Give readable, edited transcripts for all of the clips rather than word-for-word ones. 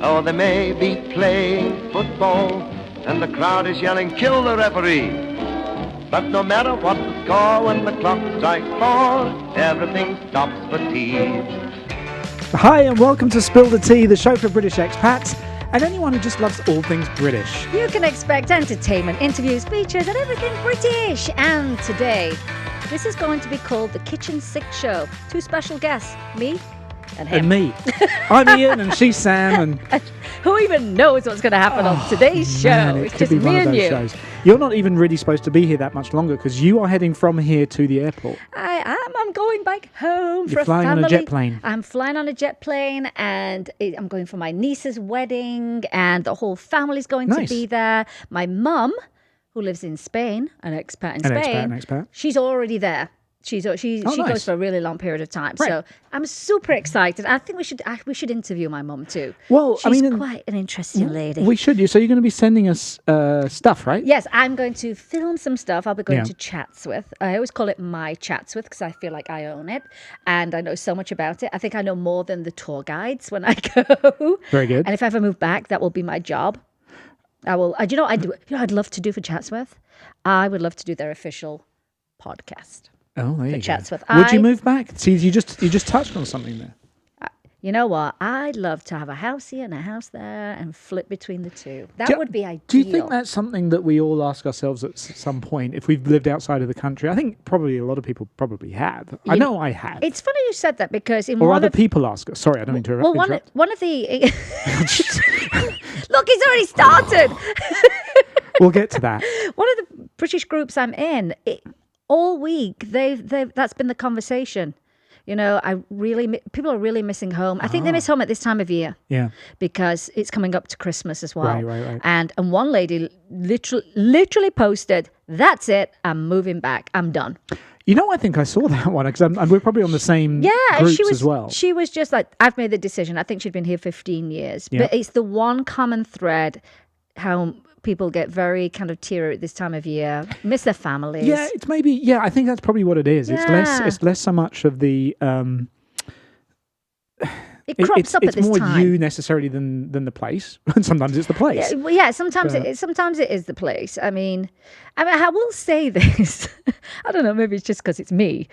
Oh, they may be playing football and the crowd is yelling, kill the referee. But no matter what the score, when the clock strikes 4, everything stops for tea. Hi and welcome to Spill the Tea, the show for British expats and anyone who just loves all things British. You can expect entertainment, interviews, features and everything British. And today, this is going to be called the Kitchen Sink Show. 2 special guests, me and him. And me. I'm Ian and she's Sam. And who even knows what's going to happen on today's show? Man, it's just me and you. Shows. You're not even really supposed to be here that much longer because you are heading from here to the airport. I am. I'm going back home You're for flying a family. on a jet plane. I'm flying on a jet plane and I'm going for my niece's wedding and the whole family's going to be there. My mum, who lives in Spain, an expat in Spain, she's already there. She goes for a really long period of time. Right. So I'm super excited. I think we should interview my mum too. Well, she's quite an interesting lady. We should. So you're going to be sending us stuff, right? Yes, I'm going to film some stuff. I'll be going to Chatsworth. I always call it my Chatsworth because I feel like I own it and I know so much about it. I think I know more than the tour guides when I go. Very good. And if I ever move back, that will be my job. I will. I'd love to do for Chatsworth. I would love to do their official podcast. Oh, there you go. Would you move back? See, you just touched on something there. You know what? I'd love to have a house here and a house there and flip between the two. That would be ideal. Do you think that's something that we all ask ourselves at some point if we've lived outside of the country? I think probably a lot of people probably have. I know I have. It's funny you said that because people ask us. Sorry, I don't mean to interrupt. Well, one of the look, he's already started. We'll get to that. One of the British groups I'm in. All week, that's been the conversation. You know, people are really missing home. I think they miss home at this time of year. Yeah. Because it's coming up to Christmas as well. Right. And one lady literally posted, "That's it. I'm moving back. I'm done." You know, I think I saw that one because we're probably on the same groups as well. She was just like, "I've made the decision." I think she'd been here 15 years, but it's the one common thread how people get very kind of teary at this time of year, miss their families. Yeah, it's maybe. Yeah, I think that's probably what it is. Yeah. It's less so much of the. It crops up at this time. It's more you necessarily than the place. Sometimes it's the place. Sometimes it is the place. I mean, I will say this. I don't know. Maybe it's just because it's me,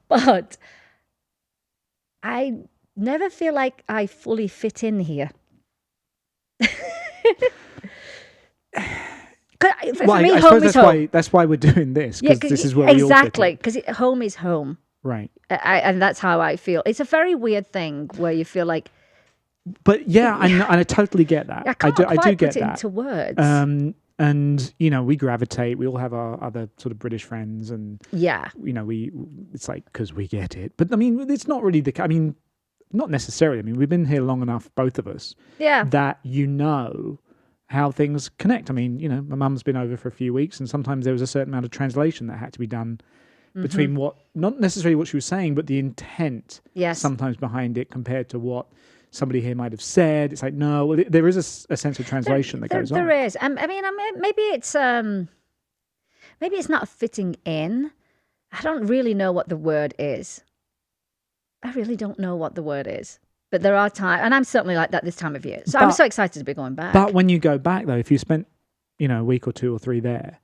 but I never feel like I fully fit in here. For me, home is home. That's why we're doing this, because this is where we all fit in. Exactly, because home is home. Right. And that's how I feel. It's a very weird thing where you feel like... But yeah, I totally get that. I do get put it into words. And, you know, we gravitate. We all have our other sort of British friends. And, you know, it's like, because we get it. But, I mean, it's not really not necessarily. I mean, we've been here long enough, both of us, that you know how things connect. I mean, you know, my mum's been over for a few weeks and sometimes there was a certain amount of translation that had to be done between not necessarily what she was saying, but the intent sometimes behind it compared to what somebody here might have said. It's like, no, well, there is a sense of translation that goes on. There is. I mean, maybe it's not fitting in. I don't really know what the word is. I really don't know what the word is. But there are times, and I'm certainly like that this time of year. So I'm so excited to be going back. But when you go back, though, if you spent, you know, a week or 2 or 3 there,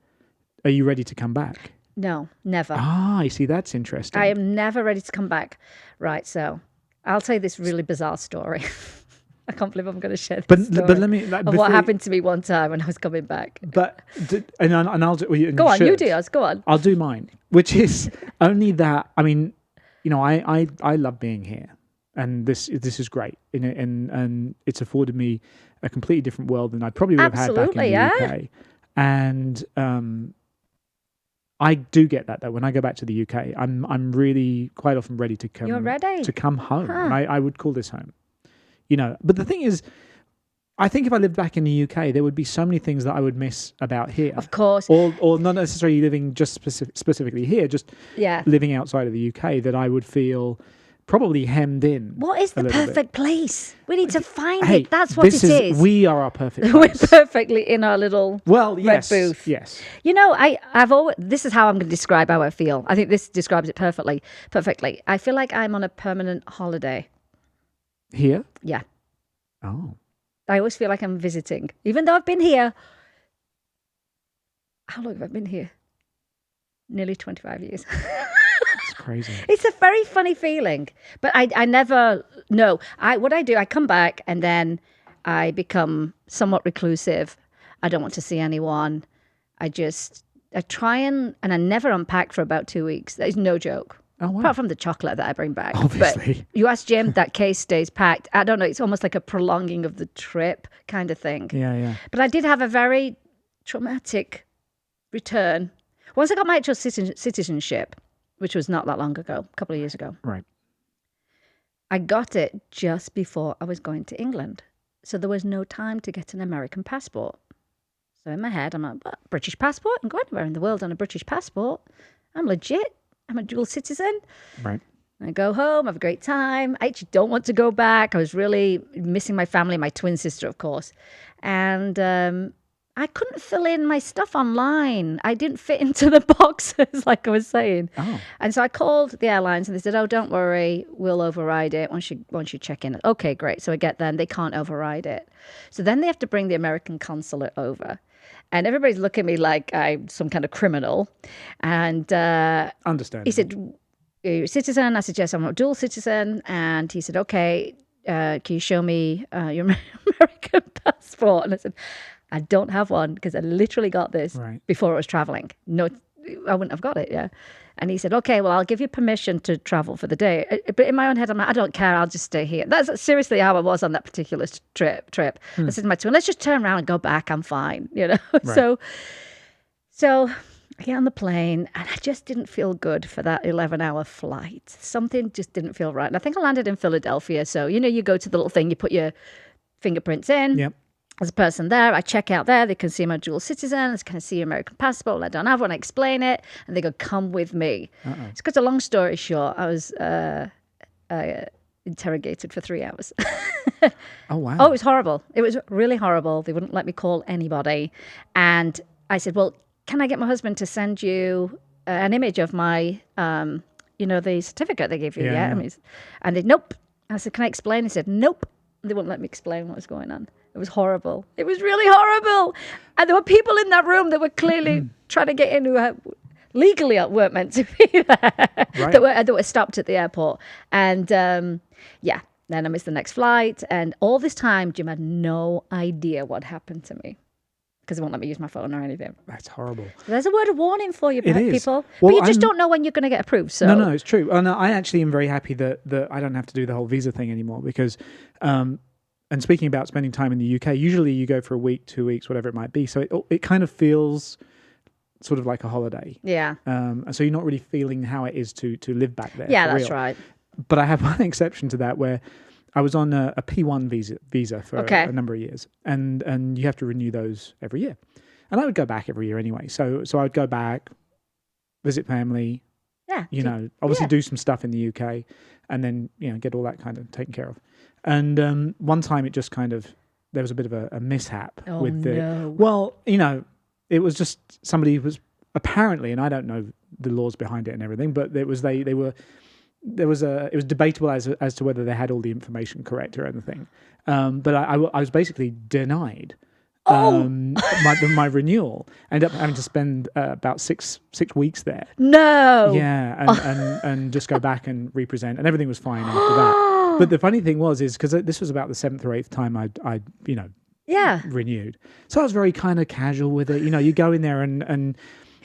are you ready to come back? No, never. Ah, you see, that's interesting. I am never ready to come back. Right, so I'll tell you this really bizarre story. I can't believe I'm going to share this story but let me, of what happened to me one time when I was coming back. But and I'll do. Well, go on, you do yours. Go on. I'll do mine, which is only that. I mean, you know, I love being here. And this is great, and it's afforded me a completely different world than I probably would have had back in the UK. And I do get that though. When I go back to the UK, I'm really quite often ready to come. You're ready to come home. Huh. And I would call this home, you know. But the thing is, I think if I lived back in the UK, there would be so many things that I would miss about here. Of course, or not necessarily living just specifically here, just living outside of the UK, that I would feel probably hemmed in. What is the perfect place? We need to find it. That's what it is. We are our perfect place. We're perfectly in our little red booth. Yes. You know, I've always. This is how I'm going to describe how I feel. I think this describes it perfectly. I feel like I'm on a permanent holiday. Here? Yeah. Oh. I always feel like I'm visiting, even though I've been here. How long have I been here? Nearly 25 years. It's crazy. It's a very funny feeling, but I never know. What I do, I come back and then I become somewhat reclusive. I don't want to see anyone. I try and I never unpack for about 2 weeks. That is no joke. Oh, wow. Apart from the chocolate that I bring back. Obviously. But you ask Jim, that case stays packed. I don't know. It's almost like a prolonging of the trip kind of thing. Yeah. But I did have a very traumatic return. Once I got my actual citizenship, which was not that long ago, a couple of years ago. Right. I got it just before I was going to England. So there was no time to get an American passport. So in my head, I'm like, what? British passport? I'm going anywhere in the world on a British passport. I'm legit. I'm a dual citizen. Right. I go home, have a great time. I actually don't want to go back. I was really missing my family, my twin sister, of course. And I couldn't fill in my stuff online. I didn't fit into the boxes, like I was saying. Oh. And so I called the airlines and they said, oh, don't worry, we'll override it once you check in. Okay, great. So I get them. They can't override it. So then they have to bring the American consulate over. And everybody's looking at me like I'm some kind of criminal. And Understand. he said, are you a citizen? I said, yes, I'm a dual citizen. And he said, okay, can you show me your American passport? And I said, I don't have one because I literally got this before I was traveling. No, I wouldn't have got it, yeah. And he said, okay, well, I'll give you permission to travel for the day. But in my own head, I'm like, I don't care. I'll just stay here. That's seriously how I was on that particular trip. I said to my twin, let's just turn around and go back. I'm fine, you know. Right. So I get on the plane and I just didn't feel good for that 11-hour flight. Something just didn't feel right. And I think I landed in Philadelphia. So, you know, you go to the little thing, you put your fingerprints in. Yep. There's a person there. I check out there. They can see I'm a dual citizen. They can see your American passport. I don't have one. I explain it. And they go, come with me. It's got a long story short. I was interrogated for 3 hours. Oh, wow. Oh, it was horrible. It was really horrible. They wouldn't let me call anybody. And I said, well, can I get my husband to send you an image of my, the certificate they gave you? Yeah. I mean, and they, nope. I said, can I explain? He said, nope. They wouldn't let me explain what was going on. It was horrible. It was really horrible. And there were people in that room that were clearly trying to get in who legally weren't meant to be there, that were stopped at the airport. And then I missed the next flight. And all this time, Jim had no idea what happened to me because they won't let me use my phone or anything. That's horrible. So there's a word of warning for you, people. Well, but you just don't know when you're going to get approved. So No, it's true. And I actually am very happy that I don't have to do the whole visa thing anymore because... and speaking about spending time in the UK, usually you go for a week, 2 weeks, whatever it might be. So it kind of feels sort of like a holiday. Yeah. And so you're not really feeling how it is to live back there. Yeah, that's right. But I have one exception to that where I was on a P1 visa for a number of years. And you have to renew those every year. And I would go back every year anyway. So I would go back, visit family, obviously do some stuff in the UK and then, get all that kind of taken care of. And one time it just kind of, there was a bit of a mishap with the, well, it was just somebody who was apparently, and I don't know the laws behind it and everything, but it was debatable as to whether they had all the information correct or anything. But I was basically denied my renewal. I ended up having to spend about six weeks there. No. Yeah, and just go back and represent, and everything was fine after that. But the funny thing was because this was about the 7th or 8th time I renewed. So I was very kind of casual with it. You go in there and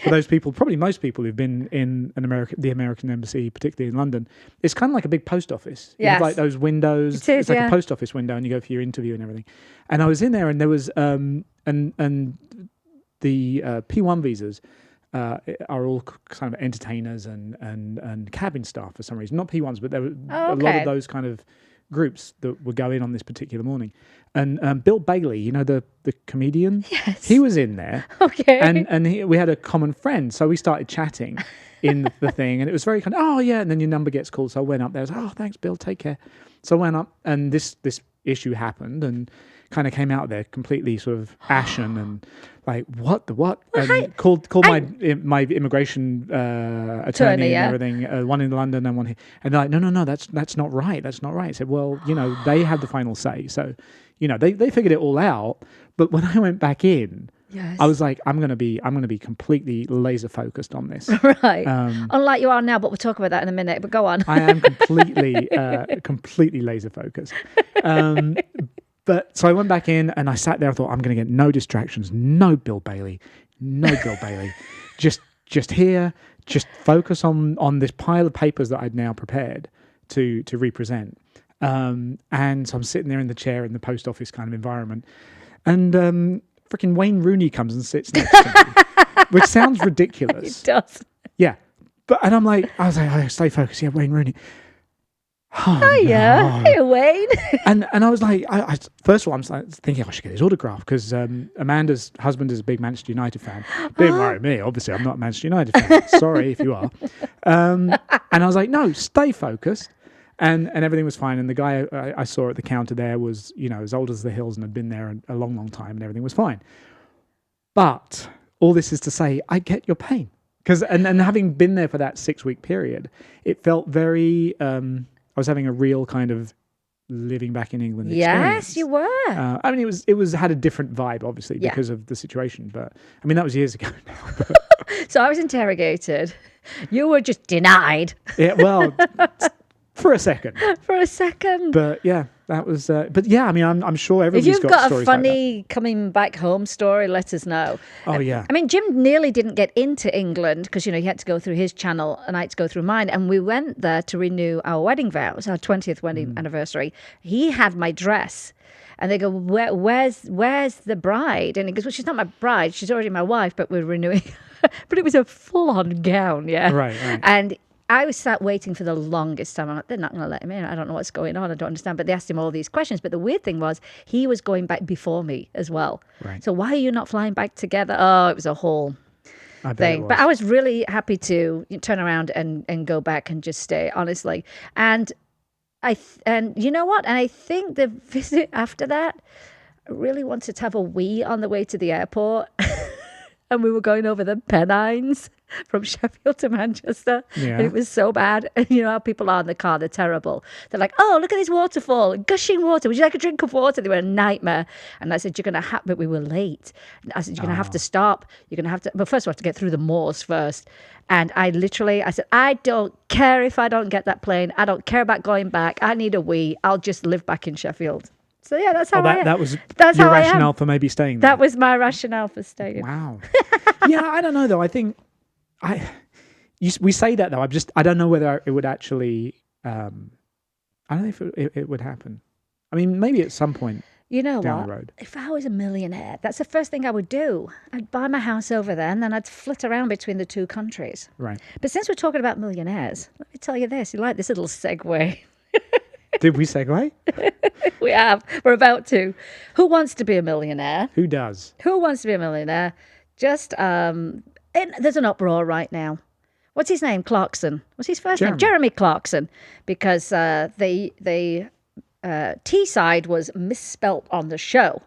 for those people, probably most people who've been in the American embassy, particularly in London, it's kind of like a big post office. You have like those windows. It's like a post office window, and you go for your interview and everything. And I was in there, and there was and the P1 visas are all kind of entertainers and cabin staff for some reason. Not P1s, but there were a lot of those kind of groups that would go in on this particular morning. And Bill Bailey, the comedian, he was in there. Okay. And we had a common friend, so we started chatting in the thing, and it was very kind of, oh yeah, and then your number gets called, so I went up there. I was like, oh, thanks, Bill, take care. So I went up, and this issue happened, and kind of came out there completely sort of ashen and like, what? And called my immigration attorney and everything, one in London and one here. And they're like, no, that's not right. That's not right. I said, well, they have the final say. So, they figured it all out. But when I went back in, yes. I was like, I'm gonna be completely laser focused on this. Right. Unlike you are now, but we'll talk about that in a minute. But go on. I am completely laser focused. But so I went back in and I sat there. I thought, I'm going to get no distractions, no Bill Bailey. Just here, just focus on this pile of papers that I'd now prepared to represent. And so I'm sitting there in the chair in the post office kind of environment, and freaking Wayne Rooney comes and sits next to me, which sounds ridiculous. It does. Yeah, I was like, oh, stay focused. Yeah, Wayne Rooney. Oh yeah, hey Wayne. and I was like, I first of all, I'm thinking I should get his autograph because Amanda's husband is a big Manchester United fan. Didn't worry me, obviously. I'm not a Manchester United fan. Sorry if you are. And I was like, no, stay focused. And everything was fine. And the guy I saw at the counter there was, as old as the hills and had been there a long, long time, and everything was fine. But all this is to say, I get your pain because and having been there for that 6-week period, it felt very. I was having a real kind of living back in England experience. Yes, you were. I mean, it had a different vibe, obviously, because of the situation. But I mean, that was years ago now. So I was interrogated. You were just denied. Yeah, well, for a second. But yeah, that was. But yeah, I mean, I'm sure everybody's got stories like that. If you've got a funny coming back home story, let us know. Oh yeah. I mean, Jim nearly didn't get into England because he had to go through his channel and I had to go through mine, and we went there to renew our wedding vows, our 20th wedding anniversary. He had my dress. And they go, where's the bride? And he goes, well, she's not my bride. She's already my wife, but we're renewing. But it was a full-on gown, yeah. Right. And I was sat waiting for the longest time. I'm like, they're not going to let him in. I don't know what's going on. I don't understand. But they asked him all these questions. But the weird thing was he was going back before me as well. Right. So why are you not flying back together? Oh, it was a whole thing. But I was really happy to turn around and go back and just stay, honestly. And you know what? And I think the visit after that, I really wanted to have a wee on the way to the airport. And we were going over the Pennines from Sheffield to Manchester. Yeah. And it was so bad. And you know how people are in the car, they're terrible. They're like, oh, look at this waterfall, gushing water. Would you like a drink of water? They were a nightmare. And I said, you're going to have, but we were late. I said, you're going to have to stop. You're going to have to, but first we have to get through the moors first. And I said, I don't care if I don't get that plane. I don't care about going back. I need a wee. I'll just live back in Sheffield. So yeah, that's how that was your rationale for maybe staying there. That was my rationale for staying. Wow. Yeah, I don't know though. I think we say that though. I don't know whether it would actually. I don't know if it would happen. I mean, maybe at some point. You know down what? The road. If I was a millionaire, that's the first thing I would do. I'd buy my house over there, and then I'd flit around between the two countries. Right. But since we're talking about millionaires, let me tell you this. You like this little segue? Did we segue? We have. We're about to. Who wants to be a millionaire? Who does? Who wants to be a millionaire? Just, there's an uproar right now. What's his name? Clarkson. What's his first name? Jeremy Clarkson. Because the Teesside was misspelt on the show.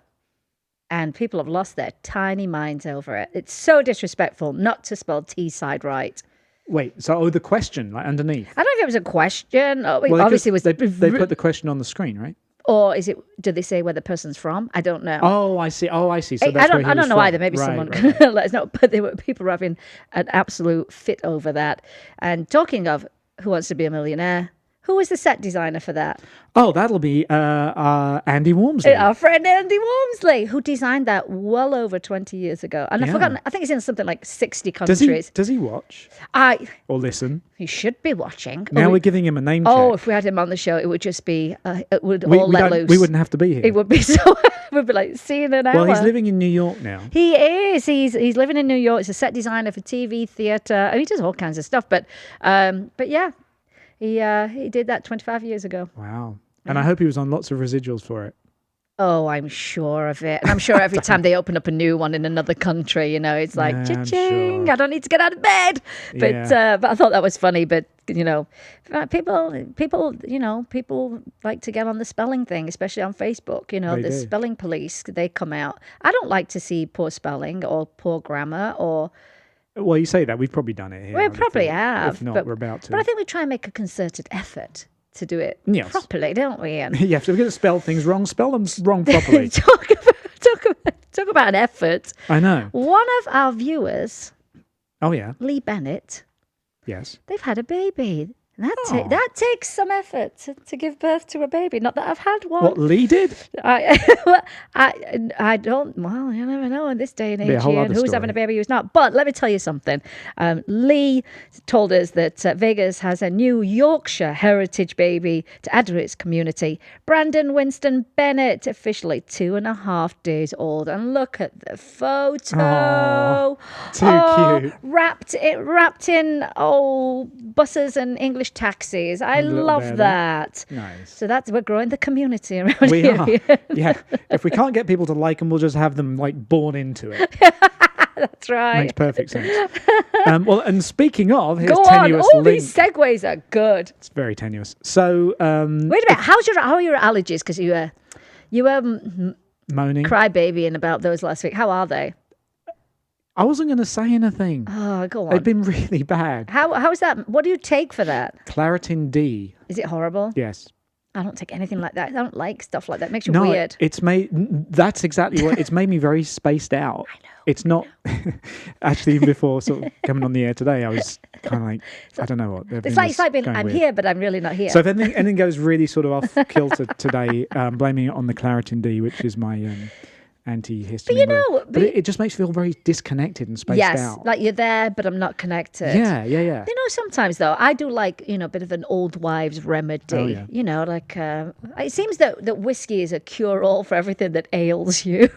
And people have lost their tiny minds over it. It's so disrespectful not to spell Teesside right. Wait, so the question, like underneath? I don't know if it was a question. Obviously, they put the question on the screen, right? Or is it? Do they say where the person's from? I don't know. Oh, I see. So that's I don't know either. Maybe someone can let us know. But people were having an absolute fit over that. And talking of Who Wants to Be a Millionaire, who was the set designer for that? Oh, that'll be Andy Walmsley. Our friend Andy Walmsley, who designed that well over 20 years ago. And I've forgotten, I think it's in something like 60 countries. Does he watch? Or listen? He should be watching. Now we're giving him a name check. Oh, if we had him on the show, it would just be, it would all let loose. We wouldn't have to be here. It would be so, we'd be like, see you in an hour. Well, he's living in New York now. He is. He's living in New York. He's a set designer for TV, theatre. He does all kinds of stuff. But yeah. He did that 25 years ago. Wow. And I hope he was on lots of residuals for it. Oh, I'm sure of it. And I'm sure every time they open up a new one in another country, it's like, cha-ching, sure. I don't need to get out of bed. But I thought that was funny. But, people like to get on the spelling thing, especially on Facebook. The spelling police, they come out. I don't like to see poor spelling or poor grammar or... Well, you say that. We've probably done it here. We probably have. If not, we're about to. But I think we try and make a concerted effort to do it properly, don't we, Ian? Yeah, if we're going to spell things wrong, spell them wrong properly. talk about an effort. I know. One of our viewers, Lee Bennett, yes, they've had a baby. That takes some effort to give birth to a baby. Not that I've had one. What Lee did? I don't. Well, you never know in this day and age. Who's having a baby, who's not. But let me tell you something. Lee told us that Vegas has a new Yorkshire heritage baby to add to its community. Brandon Winston Bennett, officially 2.5 days old, and look at the photo. Cute. Wrapped in buses and English taxis. I love that. Nice. So we're growing the community around we here. We are. Yeah. If we can't get people to like them, we'll just have them born into it. That's right. Makes perfect sense. Well, and speaking of, here's Go tenuous on. All link. these segues are good. It's very tenuous. So, wait a minute. How are your allergies? Because you were moaning, crybabying about those last week. How are they? I wasn't going to say anything. Oh, go on. They've been really bad. How is that? What do you take for that? Claritin D. Is it horrible? Yes. I don't take anything like that. I don't like stuff like that. It makes you weird. That's exactly what it's made me very spaced out. I know. It's not actually, even before sort of coming on the air today, I was kind of like, I don't know what. It's like being, I'm here, but I'm really not here. So if anything goes really sort of off kilter today, blaming it on the Claritin D, which is my antihistamine. But it just makes you feel very disconnected and spaced out. Yes, like you're there, but I'm not connected. Yeah. Sometimes though, I do like, a bit of an old wives' remedy. Oh, yeah. It seems that whiskey is a cure-all for everything that ails you.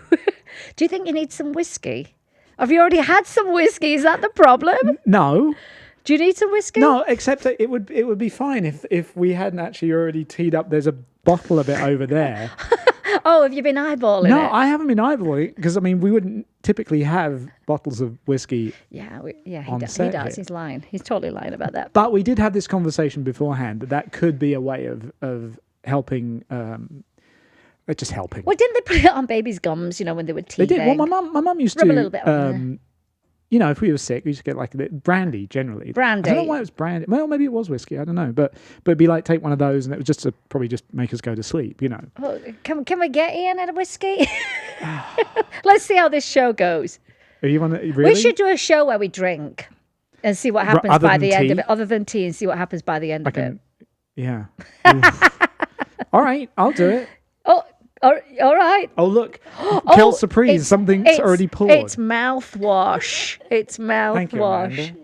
Do you think you need some whiskey? Have you already had some whiskey? Is that the problem? No. Do you need some whiskey? No, except that it would be fine if we hadn't actually already teed up. There's a bottle of it over there. Oh, have you been eyeballing it? No, I haven't been eyeballing it because, we wouldn't typically have bottles of whiskey. He does. He's lying. He's totally lying about that. But we did have this conversation beforehand that could be a way of helping, just helping. Well, didn't they put it on baby's gums, when they would teabag? They did. Well, my mum used to. Rub a little bit on if we were sick, we used to get like a bit brandy generally. Brandy. I don't know why it was brandy. Well, maybe it was whiskey. I don't know. But it'd be like take one of those, and it was just to probably just make us go to sleep. Well, can we get Ian a whiskey? Let's see how this show goes. You want to really? We should do a show where we drink and see what happens by the end of it. Other than tea, and see what happens by the end of it. Yeah. All right, I'll do it. All right. Oh, look. Kel Surprise. Something's already poured. It's mouthwash. Thank you, Amanda.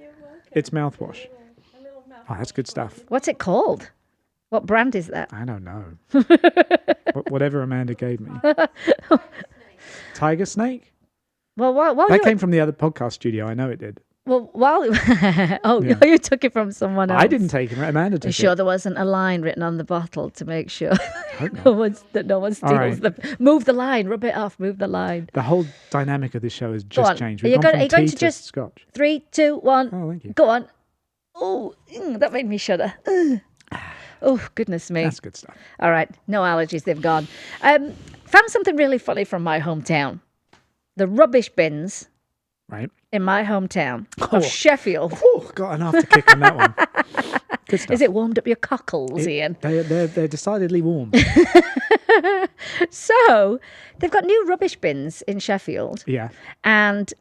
It's mouthwash. Oh, that's good stuff. What's it called? What brand is that? I don't know. Whatever Amanda gave me. Tiger Snake? Well, that came from the other podcast studio. I know it did. Well, you took it from someone else. I didn't take it. Amanda took it. You sure there wasn't a line written on the bottle to make sure no one steals move the line, rub it off, move the line. The whole dynamic of this show has just changed. Are you going to just Scotch? 3, 2, 1. Oh, thank you. Go on. Oh, that made me shudder. Oh, goodness me. That's good stuff. All right. No allergies. They've gone. Found something really funny from my hometown. The rubbish bins. Right. In my hometown of Sheffield. Oh, got an after-kick on that one. Good stuff. Is it warmed up your cockles, Ian? They're decidedly warm. So, they've got new rubbish bins in Sheffield. Yeah. And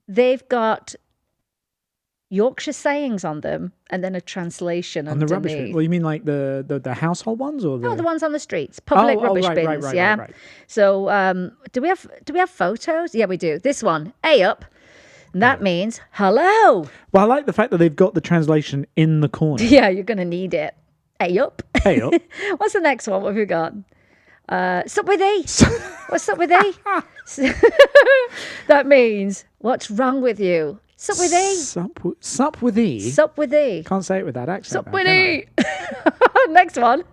they've got Yorkshire sayings on them and then a translation on underneath. The rubbish bin? Well, you mean like the household ones or the... No, the ones on the streets. Public rubbish bins, right. So, do we have photos? Yeah, we do. This one, A up. And that means hello. Well, I like the fact that they've got the translation in the corner. Yeah, you're going to need it. Hey up. Hey up. What's the next one? What have you got? Sup with thee? What's up with thee? That means, what's wrong with you? Sup with thee? Sup with thee? Sup with thee. Can't say it with that accent. Sup with thee. Next one.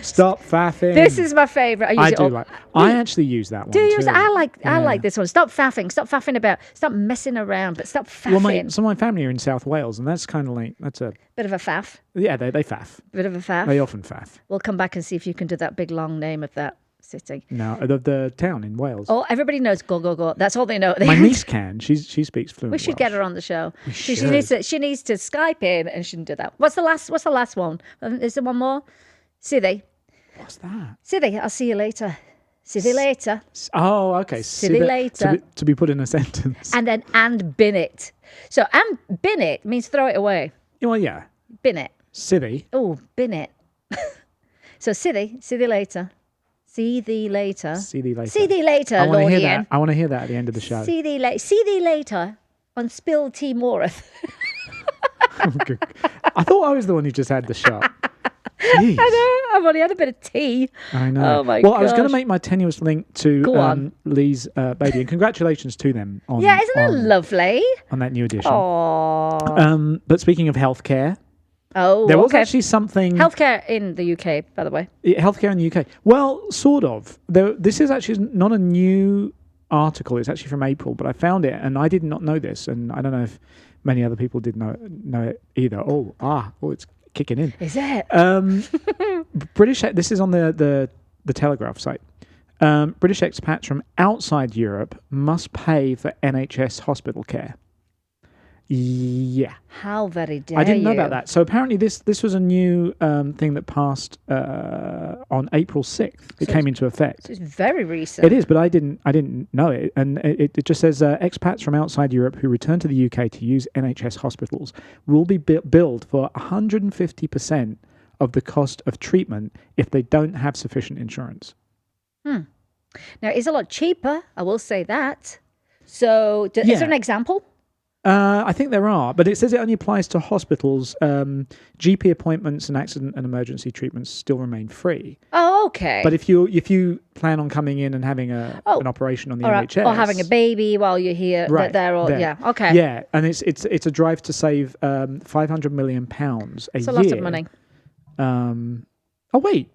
Stop faffing. This is my favourite. I actually use that one. Do you use it? I like this one. Stop faffing. Stop faffing about. Stop messing around. But stop faffing. Well, some of my family are in South Wales, and that's kind of like that's a bit of a faff. Yeah, they faff. Bit of a faff. They often faff. We'll come back and see if you can do that big long name of that city. No, the town in Wales. Oh, everybody knows go. That's all they know. My niece can. She speaks fluent. We should Welsh. get her on the show. She needs to Skype in, and she can do that. What's the last one? Is there one more? Siddy. What's that? Siddy, I'll see you later. See you later. Oh, okay. See you later. To be put in a sentence. And then bin it. So bin it means throw it away. Well, yeah. Bin it. Siddy. Oh, bin it. So Siddy, see you later. See thee later. See thee later. See thee later, I want to hear Ian. that. I want to hear that at the end of the show. See thee later on Spilled Tea Moreth. I thought I was the one who just had the shot. Jeez. I know. I've only had a bit of tea. I know. Oh my Well, I was gosh. going to make my tenuous link to Lee's baby, and congratulations to them on. Yeah, isn't that lovely? On that new edition. Oh. But speaking of healthcare. Oh, there was actually something... Healthcare in the UK, by the way. Healthcare in the UK. Well, sort of. This is actually not a new article. It's actually from April, but I found it, and I did not know this, and I don't know if many other people did know it either. Oh, it's kicking in. Is it? British... This is on the Telegraph site. British expats from outside Europe must pay for NHS hospital care. Yeah. How very dare you. I didn't know about that. So apparently this was a new thing that passed on April 6th. It came into effect. So it's very recent. It is, but I didn't know it. And it just says expats from outside Europe who return to the UK to use NHS hospitals will be billed for 150% of the cost of treatment if they don't have sufficient insurance. Now, it's a lot cheaper. I will say that. So is there an example? I think there are, but it says it only applies to hospitals. GP appointments and accident and emergency treatments still remain free. Oh, okay. But if you plan on coming in and having an operation on the NHS, or having a baby while you're here, right, okay, yeah, and it's a drive to save £500 million a year. It's a lot of money. Oh wait,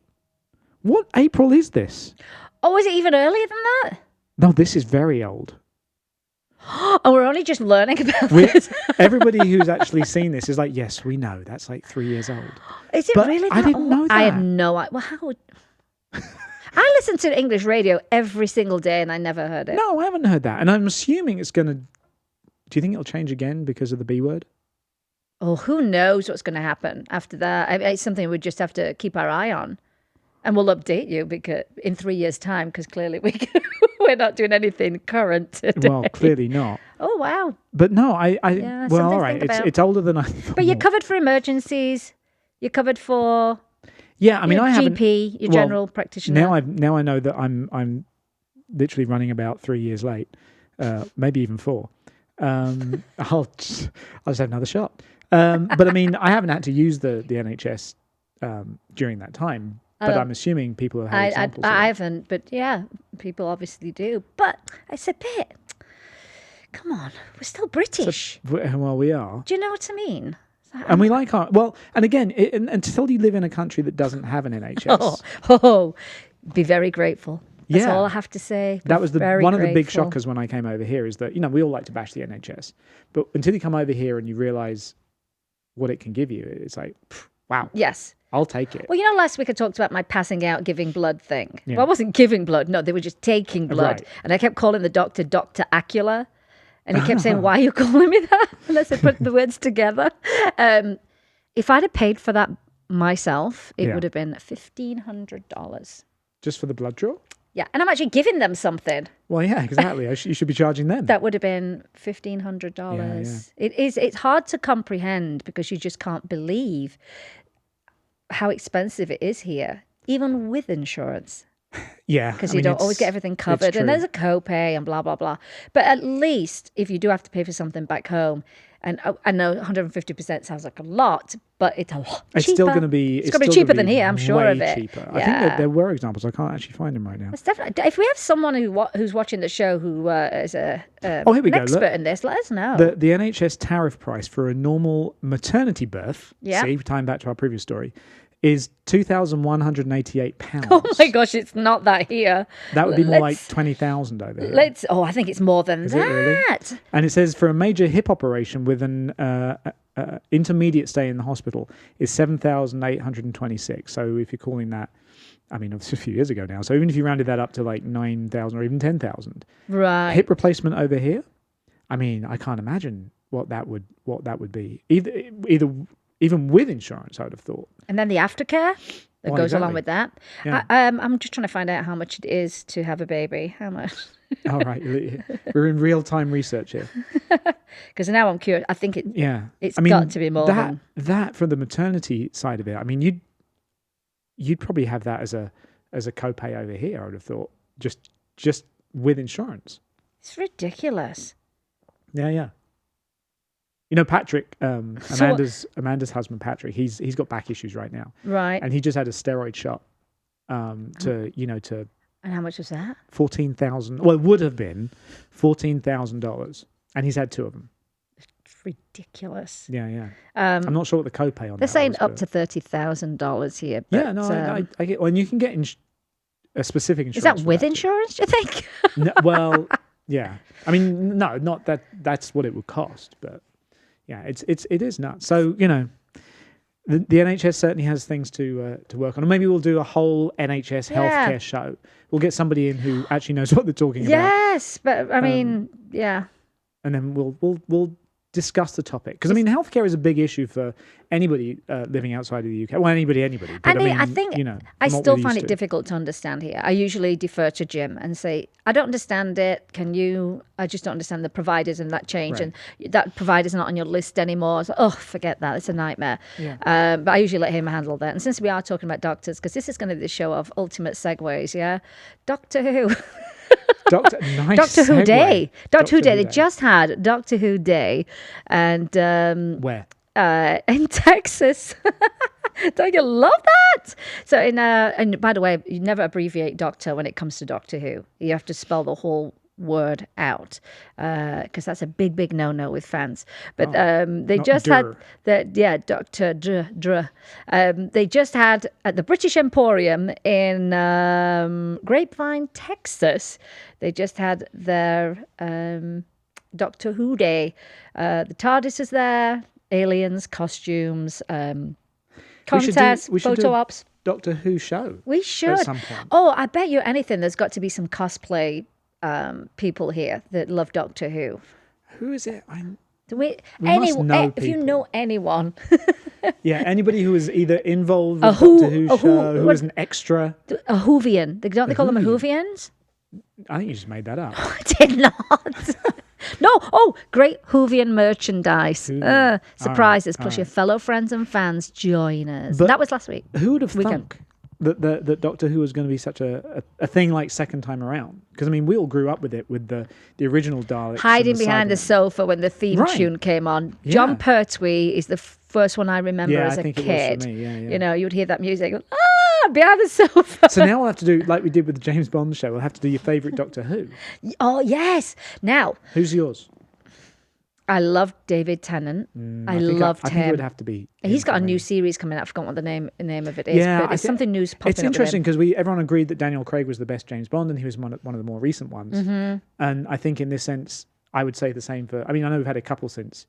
what April is this? Oh, is it even earlier than that? No, this is very old. And we're only just learning about this. Everybody who's actually seen this is like, yes, we know. That's like 3 years old. Is it really that I didn't know that. I had no idea. Well, how would... I listen to English radio every single day and I never heard it. No, I haven't heard that. And I'm assuming it's going to... Do you think it'll change again because of the B word? Oh, who knows what's going to happen after that? It's something we just have to keep our eye on. And we'll update you because in 3 years' time, because clearly we're not doing anything current today. Well, clearly not. Oh, wow. But no, well, all right. It's older than I thought. But you're covered for emergencies. You're covered for... Yeah, I mean, I haven't... GP, your general practitioner. Now I know that I'm literally running about 3 years late, maybe even 4. I'll just have another shot. But I mean, I haven't had to use the NHS during that time. But I'm assuming people have had examples. I haven't, but yeah, people obviously do. But it's a bit... Come on, we're still British. Well, we are. Do you know what I mean? And we like our... Well, and again, until you live in a country that doesn't have an NHS... Be very grateful. That's all I have to say. That was one of the big shockers when I came over here is that, we all like to bash the NHS. But until you come over here and you realise what it can give you, it's like, wow. Yes. I'll take it. Well, last week I talked about my passing out, giving blood thing. Yeah. Well, I wasn't giving blood. No, they were just taking blood. Right. And I kept calling the doctor Dr. Acula. And he kept saying, why are you calling me that? Unless I put the words together. If I'd have paid for that myself, it would have been $1,500. Just for the blood draw? Yeah. And I'm actually giving them something. Well, yeah, exactly. You should be charging them. That would have been $1,500. Yeah. It's hard to comprehend because you just can't believe how expensive it is here, even with insurance. Yeah. Because you don't always get everything covered. And there's a copay and blah, blah, blah. But at least if you do have to pay for something back home, and I know 150% sounds like a lot, but it's a lot cheaper. It's still going to be... It's going to be cheaper than here, I'm sure of it. Cheaper. Yeah. I think that there were examples. I can't actually find them right now. It's definitely, if we have someone who's watching the show who is an expert in this, let us know. The NHS tariff price for a normal maternity birth, see, tying back to our previous story, is £2,188. Oh my gosh, it's not that here. That would be more like 20,000 over here. I think it's more than that. Really? And it says for a major hip operation with an intermediate stay in the hospital is 7,826. So if you're calling that, I mean, it's a few years ago now. So even if you rounded that up to like 9,000 or even 10,000, right? Hip replacement over here. I mean, I can't imagine what that would be. Either even with insurance, I would have thought. And then the aftercare that goes along with that. Yeah. I'm just trying to find out how much it is to have a baby. How much? All right, we're in real-time research here. Because now I'm curious. I think it's I mean, got to be more than that from the maternity side of it. I mean, you'd probably have that as a copay over here. I would have thought just with insurance. It's ridiculous. Yeah. You know, Patrick, Amanda's husband, Patrick. He's got back issues right now, right? And he just had a steroid shot. To and how much was that? $14,000. Well, it would have been $14,000, and he's had 2 of them. It's ridiculous. Yeah. I'm not sure what the copay on. They're saying up to $30,000 here. But, yeah, no, I get. Well, and you can get a specific insurance. Is that with insurance? Do you think? No, well, yeah. I mean, no, not that. That's what it would cost, but. Yeah, it is nuts. So, you know, the NHS certainly has things to work on. Or maybe we'll do a whole NHS healthcare show. We'll get somebody in who actually knows what they're talking about. Yes, but I mean, yeah. And then we'll discuss the topic. Because, I mean, healthcare is a big issue for anybody living outside of the UK. Well, anybody. But I think you know, I still find it difficult to understand here. I usually defer to Jim and say, I don't understand it. I just don't understand the providers and that change. Right. And that provider's not on your list anymore. So, forget that. It's a nightmare. Yeah. But I usually let him handle that. And since we are talking about doctors, because this is going to be the show of ultimate segues, yeah? Doctor Who. Doctor Who Day. Doctor Who Day. They just had Doctor Who Day, and where? In Texas. Don't you love that? So and by the way, you never abbreviate Doctor when it comes to Doctor Who. You have to spell the whole word out because that's a big no with fans. But they just had Dr. Dr. They just had at the British Emporium in Grapevine, Texas. They just had their Doctor Who Day. The TARDIS is there, aliens, costumes, contests, photo ops. Doctor Who show. We should. At some point. Oh, I bet you anything. There's got to be some cosplay people here that love Doctor Who. Who is it? If you know anyone. Yeah, anybody who is either involved with Doctor Who show, who is an extra. A Whovian. Don't they call them Whovians? I think you just made that up. I did not. No. Great Whovian merchandise. Surprises. Plus your fellow friends and fans join us. That was last week. Who would have thunk that Doctor Who was going to be such a thing like second time around? Because, I mean, we all grew up with it, with the original Daleks. Hiding behind the sofa when the theme tune came on. Yeah. John Pertwee is the first one I remember as a kid. It was for me. Yeah. You know, you would hear that music. Behind the sofa. So now we'll have to do, like we did with the James Bond show, we'll have to do your favourite Doctor Who. Oh, yes. Now. Who's yours? I love David Tennant. I loved him. I think it would have to be. He's got a new series coming out. I forgot what the name of it is. Yeah, but it's something new's popping up. It's interesting because everyone agreed that Daniel Craig was the best James Bond, and he was one of the more recent ones. Mm-hmm. And I think in this sense, I would say the same for. I mean, I know we've had a couple since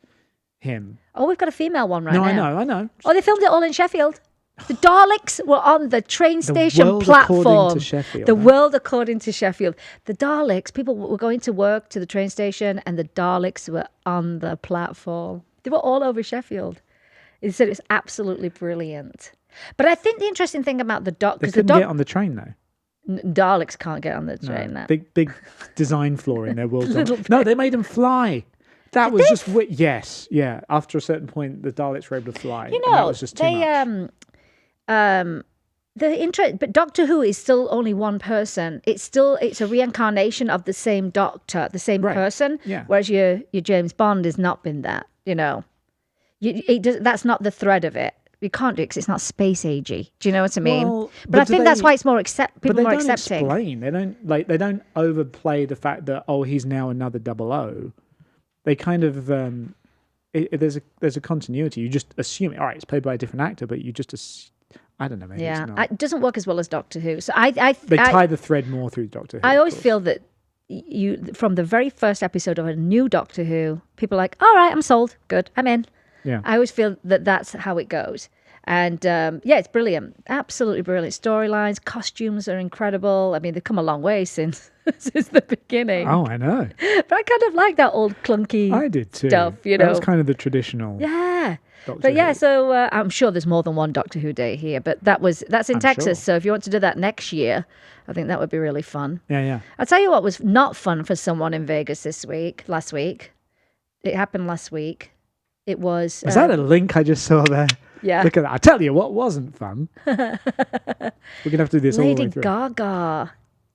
him. Oh, we've got a female one now. No, I know. Oh, they filmed it all in Sheffield. The Daleks were on the train station platform. The world according to Sheffield. The Daleks, people were going to work to the train station and the Daleks were on the platform. They were all over Sheffield. He said it was absolutely brilliant. But I think the interesting thing about the Daleks... They couldn't get on the train, though. Daleks can't get on the train now. Big design flaw in their world. No, they made them fly. That was just... Yes, yeah. After a certain point, the Daleks were able to fly. You know, that was just too much. But Doctor Who is still only one person. It's a reincarnation of the same Doctor, the same person. Yeah. Whereas your James Bond has not been that. You know, that's not the thread of it. You can't do it because it's not space agey. Do you know what I mean? Well, but I think that's why it's more people more accepting. Explain. They don't overplay the fact that he's now another 00. They kind of there's a continuity. You just assume all right, it's played by a different actor, but you just I don't know. Maybe it's not. It doesn't work as well as Doctor Who. So they tie the thread more through Doctor Who. I always feel that from the very first episode of a new Doctor Who, people are like, all right, I'm sold. Good, I'm in. Yeah. I always feel that that's how it goes. And it's brilliant. Absolutely brilliant. Storylines, costumes are incredible. I mean, they've come a long way since the beginning. Oh, I know. But I kind of like that old clunky I did too. stuff, That was kind of the traditional. Yeah. Doctor Who. So I'm sure there's more than one Doctor Who day here, but that's in Texas. Sure. So if you want to do that next year, I think that would be really fun. Yeah. I'll tell you what was not fun for someone in Vegas last week. It happened last week. It was... Is that a link I just saw there? Yeah. Look at that. I tell you what wasn't fun. We're going to have to do this all the way Lady through. Gaga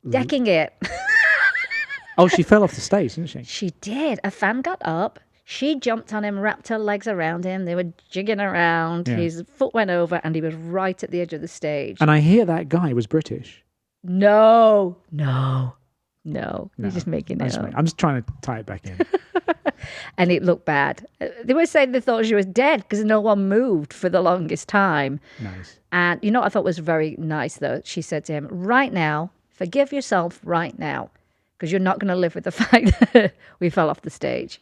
decking it. Oh, she fell off the stage, didn't she? She did. A fan got up. She jumped on him, wrapped her legs around him. They were jigging around. Yeah. His foot went over and he was right at the edge of the stage. And I hear that guy was British. No. He's just making it up. I'm just trying to tie it back in. And it looked bad. They were saying they thought she was dead because no one moved for the longest time. Nice. And you know what I thought was very nice, though? She said to him, right now, forgive yourself right now, because you're not going to live with the fact that we fell off the stage.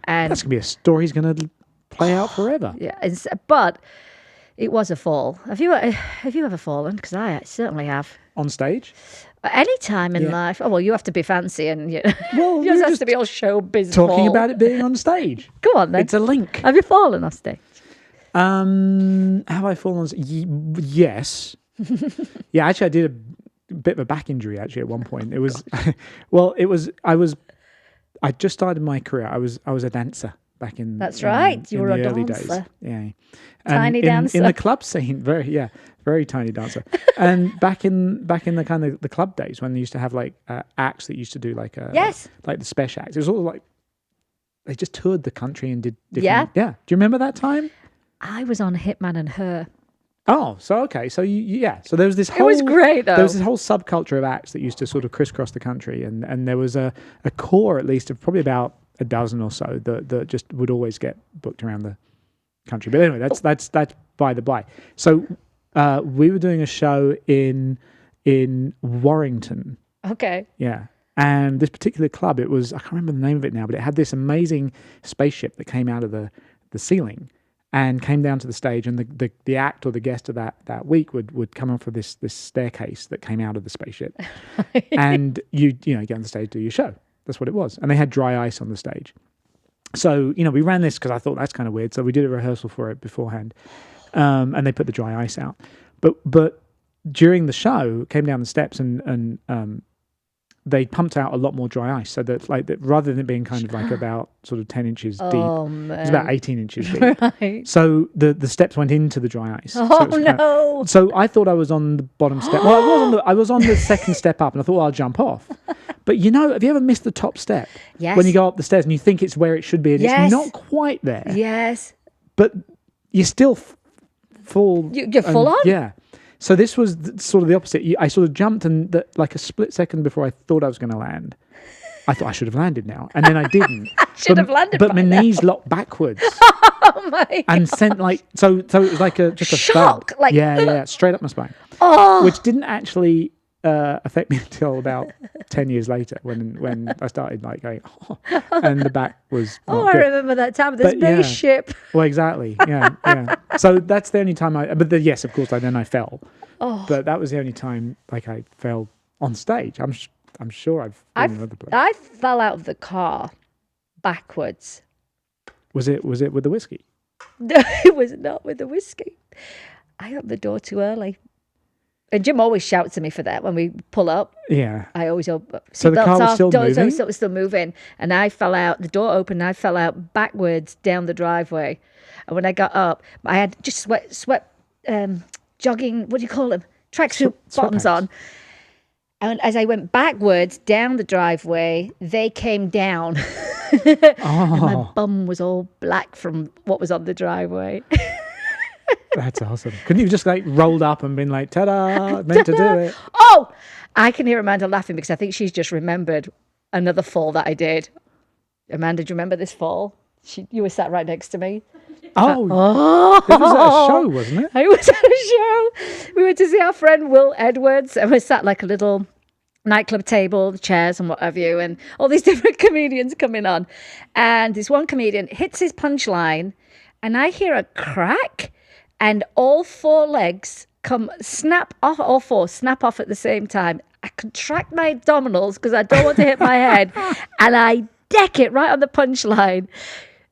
And that's going to be a story he's going to play out forever. Yeah, but it was a fall. Have you ever fallen? Because I certainly have. On stage? Any time in life. Oh, well, you have to be fancy and well, yours has to be all showbiz. Talking about it being on stage. Go on then. It's a link. Have you fallen off stage? Have I fallen on stage? Yes. Yeah, actually I did a bit of a back injury actually at one point. It was I just started my career. I was a dancer back in That's right. You were a early dancer. Days. Yeah. Tiny dancer. In the club scene, very tiny dancer. And back in the kind of the club days when they used to have like acts that used to do like like the special acts. It was all like they just toured the country and did different. Yeah. Do you remember that time? I was on Hitman and Her. Oh, so okay. So so there was this whole... It was great though. There was this whole subculture of acts that used to sort of crisscross the country, and there was a core at least of probably about a dozen or so that just would always get booked around the country. But anyway, that's by the by. So we were doing a show in Warrington. Okay. Yeah. And this particular club, I can't remember the name of it now, but it had this amazing spaceship that came out of the ceiling and came down to the stage, and the act or the guest of that week would come off of this staircase that came out of the spaceship. And you get on the stage, do your show. That's what it was. And they had dry ice on the stage. So, we ran this because I thought that's kind of weird. So we did a rehearsal for it beforehand. And they put the dry ice out. But during the show, came down the steps and they pumped out a lot more dry ice, so that rather than it being kind of like about sort of 10 inches deep, it was about 18 inches deep. Right. So the steps went into the dry ice. So I thought I was on the bottom step. Well, I was on the second step up, and I thought, well, I'll jump off. But have you ever missed the top step? Yes. When you go up the stairs and you think it's where it should be, and it's not quite there. Yes. But you still fall. You're full on? Yeah. So this was sort of the opposite. I sort of jumped, and like a split second before I thought I was going to land, I thought I should have landed now, and then I didn't. Have landed, but my knees locked backwards. Oh my God. And sent so it was like just a shock, thud. Straight up my spine. Oh, which didn't actually affect me until about 10 years later when I started like going, and the back was. I remember that time with the spaceship. Yeah. Well, exactly. Yeah. So that's the only time yes, of course, then I fell. Oh. But that was the only time like I fell on stage. I'm sure I've been in other places. I fell out of the car backwards. Was it with the whiskey? No, it was not with the whiskey. I opened the door too early. And Jim always shouts at me for that when we pull up. Yeah. I always open. So the car was still moving? It was still moving. And I fell out. The door opened and I fell out backwards down the driveway. And when I got up, I had just sweat jogging, what do you call them? Tracksuit bottoms on. And as I went backwards down the driveway, they came down. And my bum was all black from what was on the driveway. That's awesome. Couldn't you just like rolled up and been like, ta-da, meant to do it? Oh, I can hear Amanda laughing because I think she's just remembered another fall that I did. Amanda, do you remember this fall? You were sat right next to me. Oh, it was at a show, wasn't it? It was at a show. We went to see our friend Will Edwards, and we sat like a little nightclub table, chairs and what have you, and all these different comedians coming on. And this one comedian hits his punchline, and I hear a crack, and all four legs snap off at the same time. I contract my abdominals because I don't want to hit my head, and I deck it right on the punchline.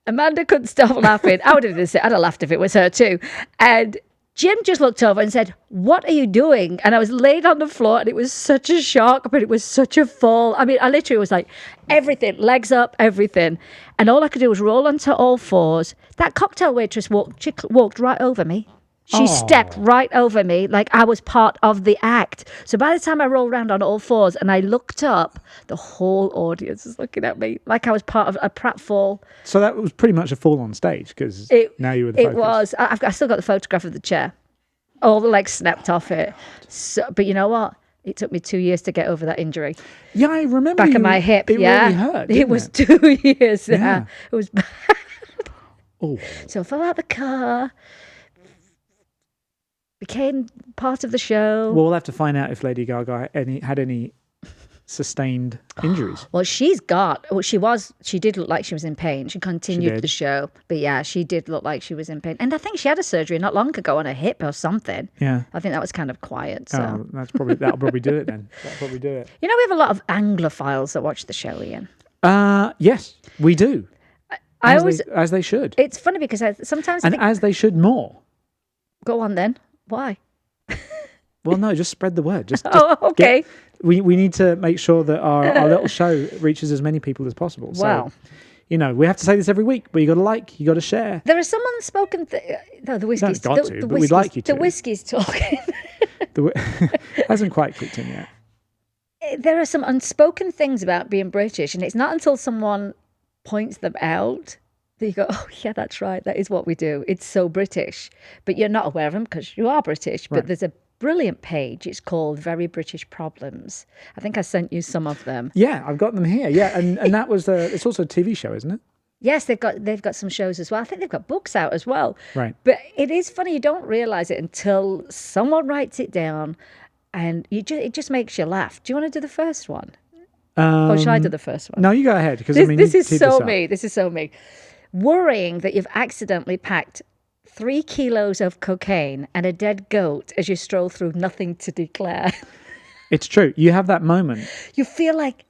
Amanda couldn't stop laughing. I'd have laughed if it was her too. And Jim just looked over and said, "What are you doing?" And I was laid on the floor, and it was such a shock, but it was such a fall. I mean, I literally was like, everything, legs up, everything. And all I could do was roll onto all fours. That cocktail waitress walked right over me. She stepped right over me like I was part of the act. So by the time I rolled around on all fours and I looked up, the whole audience was looking at me like I was part of a pratfall. So that was pretty much a fall on stage because now you were the focus. It was. I still got the photograph of the chair. All the legs snapped off it. So, but you know what? It took me 2 years to get over that injury. Yeah, I remember. Back of my hip. It really hurt. It was 2 years. Yeah. It was bad. Oh. So I fell out the car. Became part of the show. Well, we'll have to find out if Lady Gaga had any sustained injuries. Well, she did look like she was in pain. She continued the show. But yeah, she did look like she was in pain. And I think she had a surgery not long ago on her hip or something. Yeah. I think that was kind of quiet. So that'll probably do it then. That'll probably do it. You know, we have a lot of Anglophiles that watch the show, Ian. Yes, we do. As they should. It's funny because sometimes as they should more. Go on then. Why? Well, no, just spread the word. Just okay. We need to make sure that our little show reaches as many people as possible. Wow. So, you know, we have to say this every week, but you got to you got to share. There are some unspoken no, the whiskey's but we'd like you to. The whiskey's talking. Hasn't quite kicked in yet. There are some unspoken things about being British, and it's not until someone points them out that you go, "Oh, yeah, that's right. That is what we do. It's so British." But you're not aware of them because you are British. Right. But there's a brilliant page. It's called Very British Problems. I think I sent you some of them. Yeah, I've got them here. Yeah, and that was it's also a TV show, isn't it? Yes, they've got some shows as well. I think they've got books out as well. Right. But it is funny, you don't realise it until someone writes it down, and it just makes you laugh. Do you want to do the first one? Or should I do the first one? No, you go ahead because this is so me. This is so me. Worrying that you've accidentally packed 3 kilos of cocaine and a dead goat as you stroll through nothing to declare. It's true. You have that moment. You feel like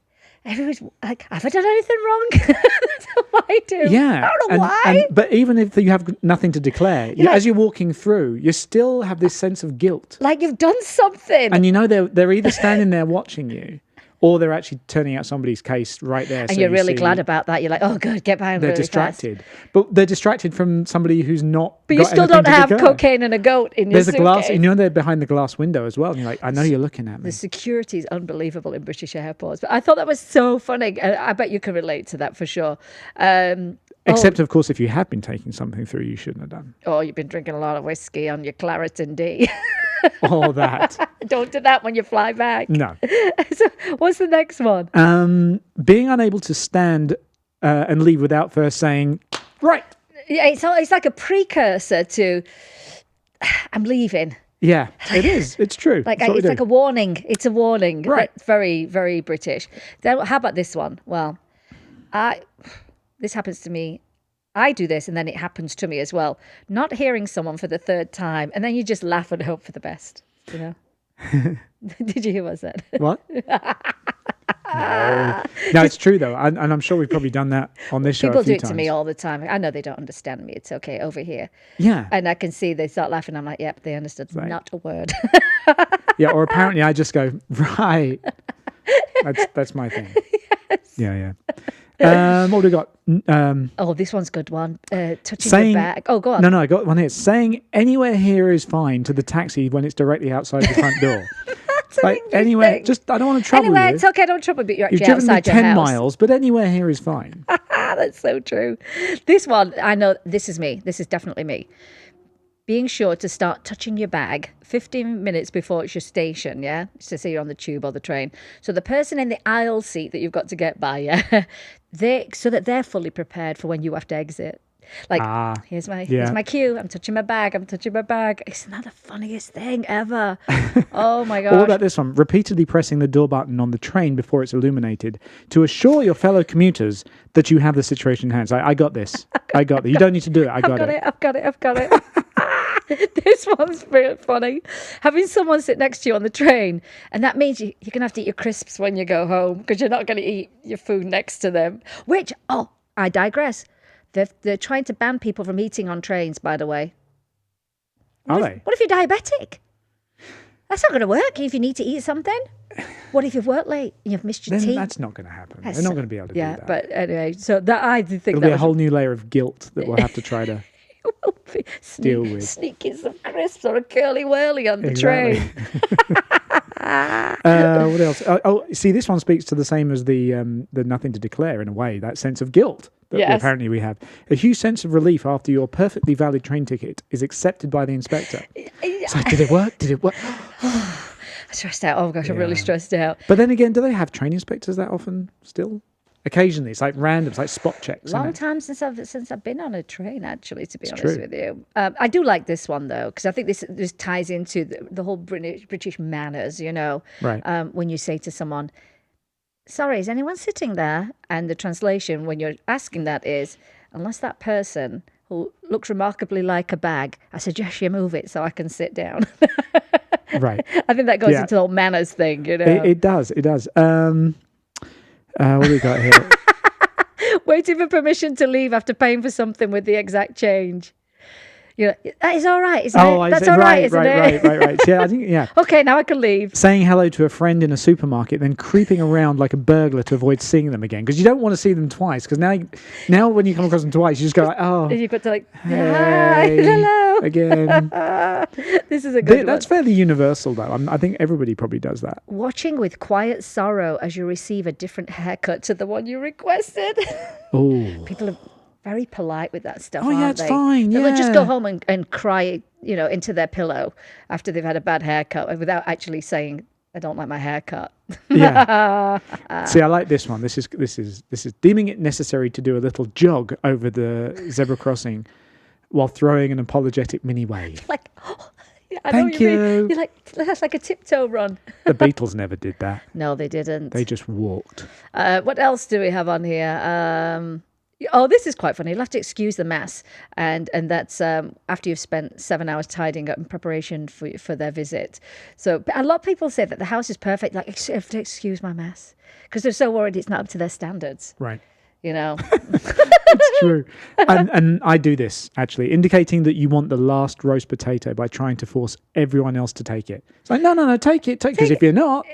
everyone's like, have I done anything wrong? That's how I do. Yeah. I don't know why. But even if you have nothing to declare, as you're walking through, you still have this sense of guilt. Like you've done something. And you know they're either standing there watching you, or they're actually turning out somebody's case right there. And you're really glad about that. You're like, oh, good, get by. They're distracted. Fast. But they're distracted from somebody who's not. But you still don't have cocaine and a goat in your suitcase. There's a glass, and they're behind the glass window as well. And you're like, I know you're looking at me. The security is unbelievable in British airports. But I thought that was so funny. I bet you can relate to that for sure. Except, of course, if you have been taking something through you shouldn't have done. Oh, you've been drinking a lot of whiskey on your Claritin D. All that. Don't do that when you fly back. No. So what's the next one? Being unable to stand and leave without first saying, right. Yeah, it's like a precursor to, I'm leaving. Yeah, it is. It's true. It's like a warning. It's a warning. Right. That's very, very British. Then, how about this one? Well, this happens to me. I do this and then it happens to me as well. Not hearing someone for the third time and then you just laugh and hope for the best, you know? Did you hear what I said? What? No, it's true though. And I'm sure we've probably done that on this show a few times. People do it to me all the time. I know they don't understand me. It's okay over here. Yeah. And I can see they start laughing. I'm like, yep, they understood not a word. Yeah, or apparently I just go, right. That's my thing. Yes. Yeah. What do we got? This one's a good one. Touching your back. Oh, go on. No, I got one here. Saying anywhere here is fine to the taxi when it's directly outside the front door. Like anywhere, just I don't want to trouble you. Anyway, it's okay, don't trouble me. You're actually driven outside me your 10 house. miles, but anywhere here is fine. That's so true. This one, I know this is me. This is definitely me. Being sure to start touching your bag 15 minutes before it's your station, yeah? So say you're on the tube or the train. So the person in the aisle seat that you've got to get by, yeah? So that they're fully prepared for when you have to exit. Like, here's my cue. I'm touching my bag. Isn't that the funniest thing ever? Oh my gosh. What about this one? Repeatedly pressing the door button on the train before it's illuminated to assure your fellow commuters that you have the situation in hand. I got this. I got it. You don't need to do it. I've got it. This one's very funny. Having someone sit next to you on the train, and that means you're going to have to eat your crisps when you go home because you're not going to eat your food next to them. Which, I digress. They're trying to ban people from eating on trains, by the way. What if you're diabetic? That's not going to work if you need to eat something. What if you've worked late and you've missed your tea? That's not going to happen. They're not going to be able to do that. Yeah, but anyway, so that I think it'll be a whole new layer of guilt that we'll have to try to deal with. Sneaking some crisps or a curly whirly on the train. What else? See, this one speaks to the same as the nothing to declare in a way, that sense of guilt that apparently we have. A huge sense of relief after your perfectly valid train ticket is accepted by the inspector. It's like, did it work? Stressed out. Oh gosh, I'm really stressed out. But then again, do they have train inspectors that often still? Occasionally, it's like random, it's like spot checks. Long time since I've been on a train, actually, to be honest with you. I do like this one though, because I think this ties into the whole British manners. Right. When you say to someone, "Sorry, is anyone sitting there?" and the translation when you're asking that is, "Unless that person who looks remarkably like a bag, I suggest you move it so I can sit down." Right. I think that goes into the whole manners thing. It does. What do we got here? Waiting for permission to leave after paying for something with the exact change. That is all right, isn't it? That's all right, isn't it? Right. Yeah, I think, yeah. Okay, now I can leave. Saying hello to a friend in a supermarket, then creeping around like a burglar to avoid seeing them again. Because you don't want to see them twice. Because now when you come across them twice, you just go like, oh. And you've got to hey, hi, hello. Again. This is a good one. That's fairly universal, though. I think everybody probably does that. Watching with quiet sorrow as you receive a different haircut to the one you requested. Oh. People are very polite with that stuff, aren't they? It's fine, They'll just go home and cry, into their pillow after they've had a bad haircut without actually saying, "I don't like my haircut." Yeah. See, I like this one. This is deeming it necessary to do a little jog over the zebra crossing while throwing an apologetic mini wave. Like, I Thank you. You're like, that's like a tiptoe run. The Beatles never did that. No, they didn't. They just walked. What else do we have on here? This is quite funny. You'll have to excuse the mess, and that's after you've spent 7 hours tidying up in preparation for their visit. So a lot of people say that the house is perfect. Like, you have to excuse my mess because they're so worried it's not up to their standards. Right. It's true. And I do this, actually, indicating that you want the last roast potato by trying to force everyone else to take it. It's like, no, take it. Because if you're not...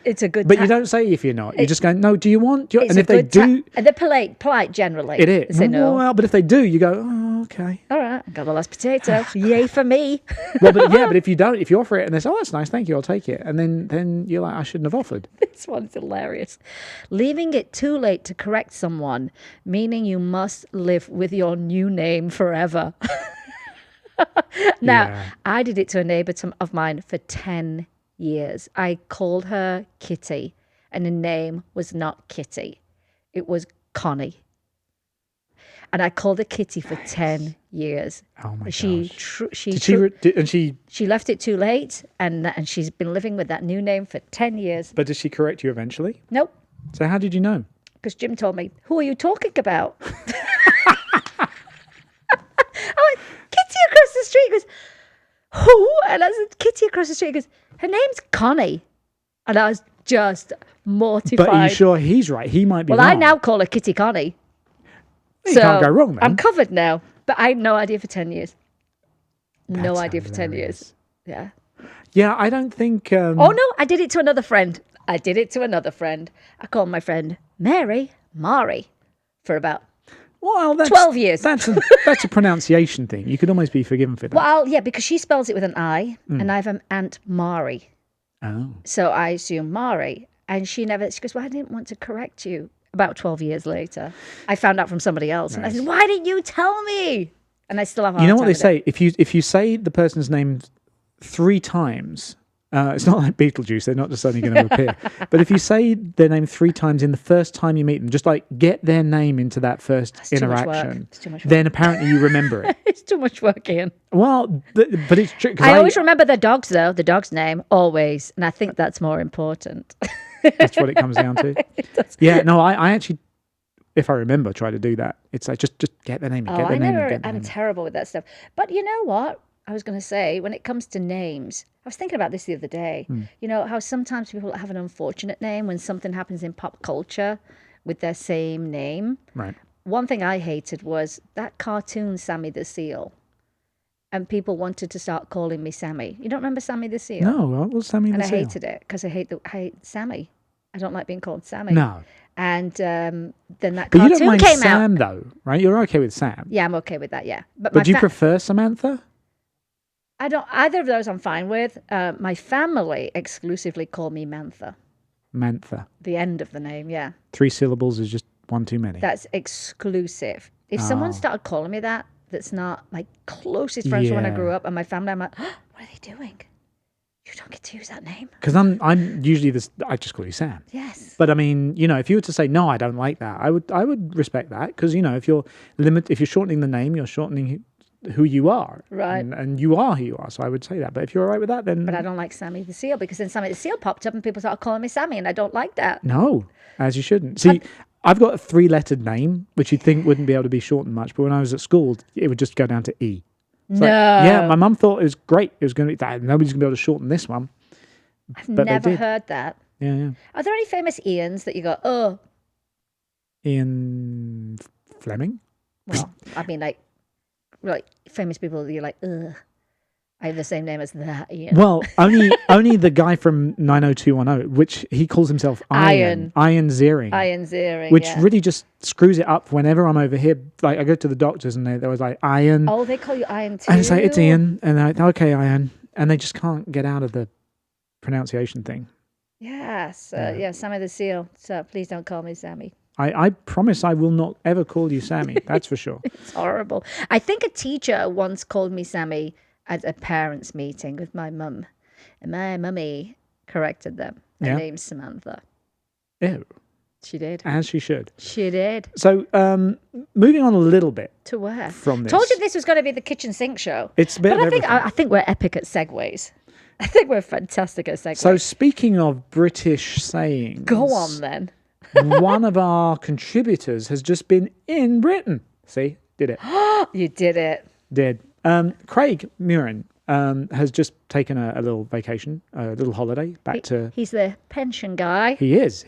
It's a good But you don't say if you're not. You just go, no, do you want... And if they do... And they're polite generally. It is. They say no. Well, but if they do, you go, oh, okay. All right, got the last potato. Yay for me. But if you don't, if you offer it and they say, oh, that's nice, thank you, I'll take it. And then you're like, I shouldn't have offered. This one's hilarious. Leaving it too late to correct someone, meaning you must live with your new name forever. Now, I did it to a neighbour of mine for 10 years. I called her Kitty, and the name was not Kitty. It was Connie. And I called her Kitty for 10 years. Oh my gosh. She left it too late, and she's been living with that new name for 10 years. But did she correct you eventually? Nope. So how did you know? Because Jim told me, "Who are you talking about?" I went, "Kitty across the street." He goes, "Who?" And I said, "Kitty across the street." He goes, "Her name's Connie." And I was just mortified. But are you sure he's right? He might be wrong. Well, I now call her Kitty Connie. You can't go wrong then. I'm covered now. But I had no idea for 10 years. No idea hilarious. for 10 years. Yeah. Yeah, I don't think... Oh, no, I did it to another friend. I called my friend Mary, for about 12 years. That's a pronunciation thing. You could almost be forgiven for that. Well, yeah, because she spells it with an I, and I have an Aunt Mari. Oh. So I assume Mari. And she goes, well, I didn't want to correct you. About 12 years later, I found out from somebody else. Nice. And I said, why didn't you tell me? And I still have a hard time. You know what they say? If you say the person's name 3 times It's not like Beetlejuice. They're not just suddenly going to appear. But if you say their name 3 times in the first time you meet them, just like get their name into that first interaction, then apparently you remember it. It's too much work, Ian. Well, but it's true. I always remember the dog's, though. The dog's name, always. And I think that's more important. That's what it comes down to. Yeah, no, I actually, if I remember, try to do that. It's like, just get their name. I'm terrible with that stuff. But you know what? I was going to say, when it comes to names, I was thinking about this the other day. You know, how sometimes people have an unfortunate name when something happens in pop culture with their same name. Right. One thing I hated was that cartoon Sammy the Seal. And people wanted to start calling me Sammy. You don't remember Sammy the Seal? No, what was Sammy the Seal? And I hated it because I hate Sammy. I don't like being called Sammy. No. And then that but cartoon you don't mind came Sam, out. Though, right? You're okay with Sam. Yeah, I'm okay with that, yeah. But do you prefer Samantha? I don't. Either of those I'm fine with. My family exclusively call me Mantha. Mantha. The end of the name, yeah. 3 syllables is just one too many. That's exclusive. If someone started calling me that, that's not my closest friends from when I grew up, and my family, I'm like, oh, what are they doing? You don't get to use that name. Because I'm usually I just call you Sam. Yes. But I mean, you know, if you were to say no, I don't like that, I would respect that, because you know, if you're shortening the name, you're shortening who you are, right? And you are who you are. So I would say that. But if you're all right with that, then. But I don't like Sammy the Seal, because then Sammy the Seal popped up and people started calling me Sammy, and I don't like that. No, as you shouldn't. See, I've got a 3-lettered name, which you'd think wouldn't be able to be shortened much, but when I was at school, it would just go down to E. It's no. Yeah, my mum thought it was great. It was going to be that nobody's going to be able to shorten this one. I've never heard that. Yeah. Are there any famous Ians that you go, oh? Ian Fleming? Well, I mean, like famous people that you're like, ugh, I have the same name as that Ian. Well, only the guy from 90210, which he calls himself Ian Ziering. Ian Ziering, which really just screws it up whenever I'm over here. Like I go to the doctors and they was like, Ian. Oh, they call you Ian too? And it's like, it's Ian. And they're like, okay, Ian. And they just can't get out of the pronunciation thing. Yes. Sammy the Seal. So please don't call me Sammy. I promise I will not ever call you Sammy. That's for sure. It's horrible. I think a teacher once called me Sammy at a parents' meeting with my mum. And my mummy corrected them. Her name's Samantha. Ew. She did. As she should. She did. So, moving on a little bit. To where? From this. Told you this was going to be the kitchen sink show. It's a bit of everything. I think we're epic at segues. I think we're fantastic at segues. So, speaking of British sayings. Go on, then. One of our contributors has just been in Britain. See? Did it. You did it. Did. Craig Murin has just taken a little vacation, a little holiday back to... He's the pension guy. He is.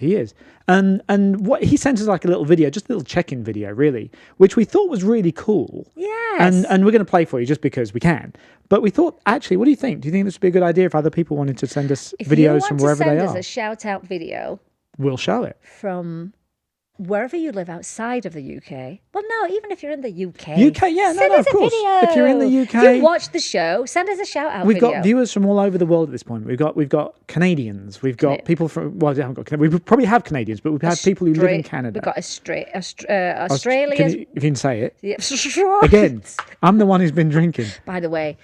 And what he sent us like a little video, just a little check-in video, really, which we thought was really cool. Yes. And we're going to play for you just because we can. But we thought, actually, what do you think? Do you think this would be a good idea if other people wanted to send us videos from wherever they are? If you want to send us a shout-out video... We'll show it. From wherever you live outside of the UK. Well, no, even if you're in the UK. Send us of course. Video. If you're in the UK. If you watch the show, send us a shout-out We've video. got viewers from all over the world at this point. We've got Canadians. We've got people from... Well, we haven't got... We probably have Canadians, but we've had people who live in Canada. We've got Australians. If you can say it. Yeah. Again, I'm the one who's been drinking. By the way,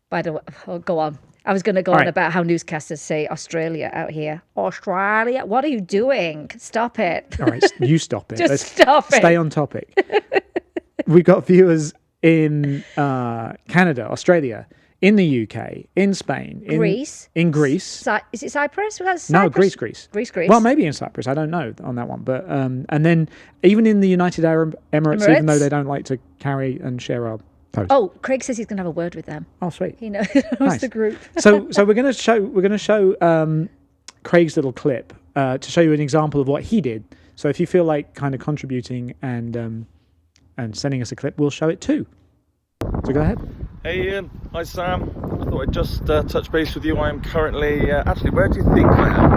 go on. I was going to go on about how newscasters say Australia out here. Australia? What are you doing? Stop it. All right, you stop it. Stop it. Stay on topic. We've got viewers in Canada, Australia, in the UK, in Spain, Greece. In Greece. Is it Cyprus? No, Greece. Greece. Well, maybe in Cyprus. I don't know on that one. But and then even in the United Arab Emirates, even though they don't like to carry and share our post. Oh, Craig says he's going to have a word with them. Oh, sweet. He knows nice. The group. so we're going to show Craig's little clip to show you an example of what he did. So if you feel like kind of contributing and sending us a clip, we'll show it too. So go ahead. Hey Ian, hi Sam. I thought I'd just touch base with you. I am currently actually, where do you think I am?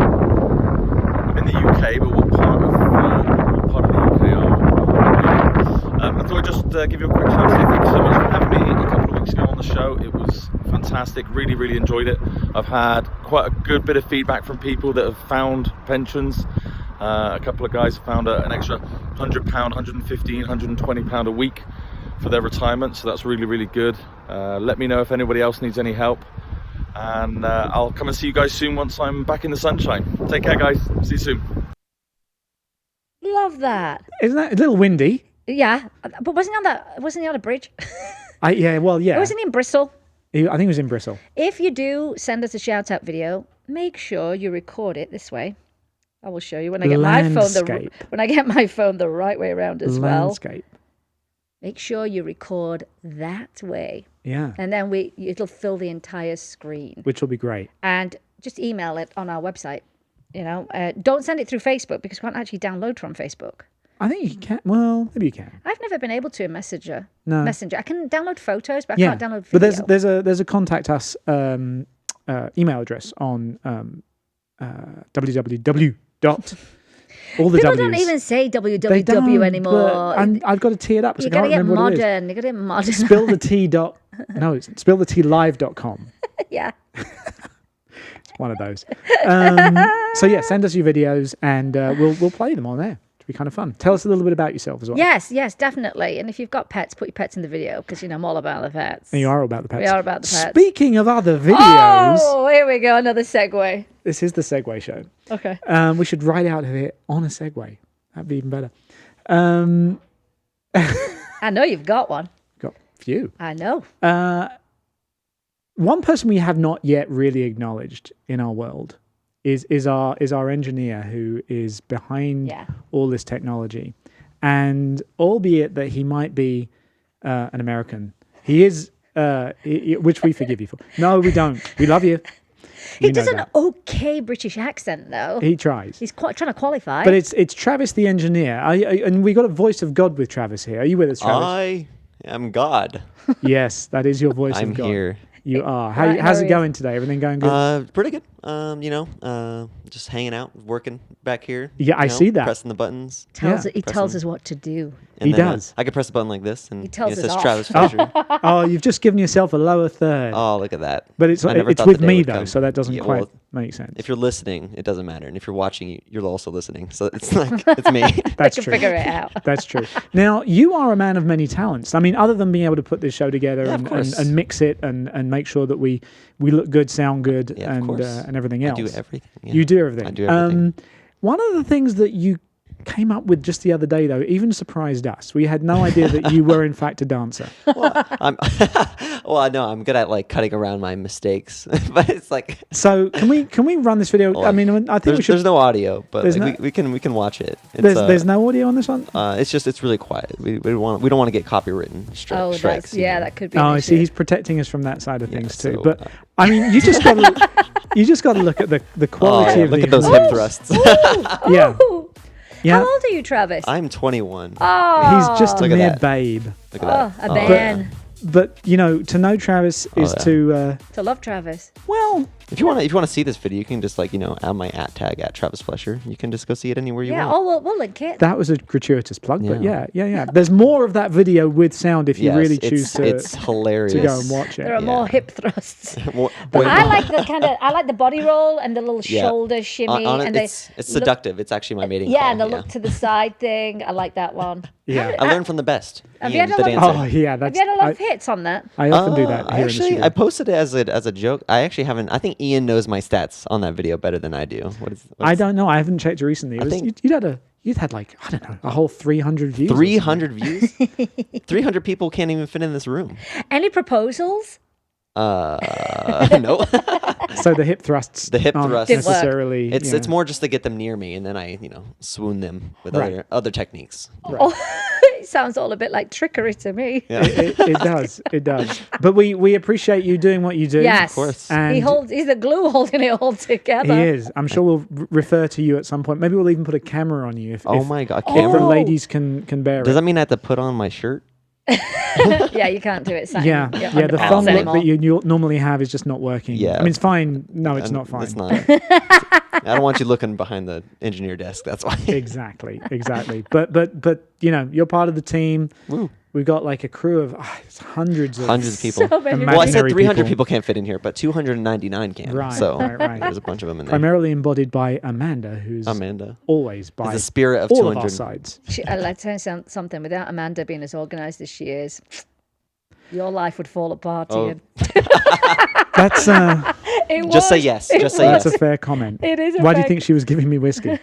I'm in the UK, but what part of the UK are we? I thought I'd just give you a quick shout. Thank you so much for having me a couple of weeks ago on the show. It was fantastic. Really enjoyed it. I've had quite a good bit of feedback from people that have found pensions. A couple of guys have found an extra £100, £115, £120 a week for their retirement, so that's really good. Let me know if anybody else needs any help. And I'll come and see you guys soon once I'm back in the sunshine. Take care, guys. See you soon. Love that. Isn't that a little windy? Yeah, but wasn't he on a bridge? Yeah. Wasn't he in Bristol? I think he was in Bristol. If you do send us a shout out video, make sure you record it this way. I will show you when I get my phone the right way around as well. Make sure you record that way. Yeah. And then it'll fill the entire screen. Which will be great. And just email it on our website. Don't send it through Facebook because you can't actually download from Facebook. I think you can. Well, maybe you can. I've never been able to in Messenger. No. Messenger. I can download photos, but I can't download video. But there's a contact us email address on www. All the People W's. don't even say www anymore. I've got to tee it up. You got to get modern. You got to get modern. Spill the tea. No, it's spillthetealive.com. Yeah. It's one of those. So yeah, send us your videos and we'll play them on there. It'll be kind of fun. Tell us a little bit about yourself as well. Yes, definitely. And if you've got pets, put your pets in the video because I'm all about the pets. And you are all about the pets. We are about the pets. Speaking of other videos. Oh, here we go. Another segue. This is the segue show. Okay. We should write out of it on a segue. That'd be even better. I know you've got one. Got a few. I know. One person we have not yet really acknowledged in our world is our engineer who is behind all this technology. And albeit that he might be an American, he is, which we forgive you for. No, we don't. We love you. He does an okay British accent, though. He tries. He's trying to qualify. But it's Travis the engineer. And we got a voice of God with Travis here. Are you with us, Travis? I am God. Yes, that is your voice of God. I'm here. You are. How's it going today? Everything going good? Pretty good. Just hanging out, working back here. Yeah, I see that. Pressing the buttons. He tells us what to do. And he then, does. I could press a button like this, and he tells it us says off. Travis Fisher. Oh, you've just given yourself a lower third. Oh, look at that. But it's with me though, so that doesn't quite make sense. If you're listening, it doesn't matter, and if you're watching, you're also listening. So it's like it's me. That's I can true. figure it out. That's true. Now you are a man of many talents. I mean, other than being able to put this show together and mix it and make sure that we look good, sound good, and everything else. I do everything. Yeah. You do everything. I do everything. One of the things that you came up with just the other day, though, even surprised us. We had no idea that you were, in fact, a dancer. I know I'm good at like cutting around my mistakes, but it's like. So can we run this video? Well, I mean, I think we should. There's no audio, but like, we can watch it. There's no audio on this one. It's really quiet. We don't want to get copywritten strikes. That could be. Oh, I see. He's protecting us from that side of things too. But I mean, you just got to look at the quality of look the. at those hip thrusts. Yeah. Yeah. How old are you, Travis? I'm 21. Oh, he's just a mere babe. Look at that. A man. But to know Travis is to love Travis. Well, if you want to see this video, you can just add my @tag @Travis Flesher. You can just go see it anywhere you want. Yeah, we'll link it. That was a gratuitous plug, but yeah. There's more of that video with sound if you really choose to. It's hilarious. To go and watch it. There are more hip thrusts. But I like the body roll and the little shoulder shimmy. It's seductive. It's actually my mating call. Yeah, and the look to the side thing. I like that one. Yeah, I learned from the best. Have you had a lot of hits on that? I often do that. I posted it as a joke. I actually haven't. I think Ian knows my stats on that video better than I do. I don't know. I haven't checked recently. You'd had like, I don't know, a whole 300 views. 300 views? 300 people can't even fit in this room. Any proposals? No. So the hip thrusts. The hip thrusts necessarily. It's more just to get them near me, and then I swoon them with other techniques. Right. Oh, it sounds all a bit like trickery to me. Yeah. It does. It does. But we appreciate you doing what you do. Yes, of course. And he's the glue holding it all together. He is. I'm sure we'll refer to you at some point. Maybe we'll even put a camera on you if my God, if the ladies can bear it. Does that mean I have to put on my shirt? Yeah, you can't do it. Yeah. The thumb look that you normally have is just not working. Yeah. I mean, it's fine. No, it's not fine. It's not. I don't want you looking behind the engineer desk. That's why. Exactly. But you're part of the team. Woo. We've got like a crew of hundreds of people. So many. Well, I said 300 people can't fit in here, but 299 can. Right. So right. there's a bunch of them in there. Primarily embodied by Amanda, who's always by the spirit of all 200. of our sides. I'd like to tell you something. Without Amanda being as organised as she is, Your life would fall apart, Oh. Ian. That's Just say yes. Just say that's yes. a fair comment. It is a Why do you fair- think she was giving me whiskey?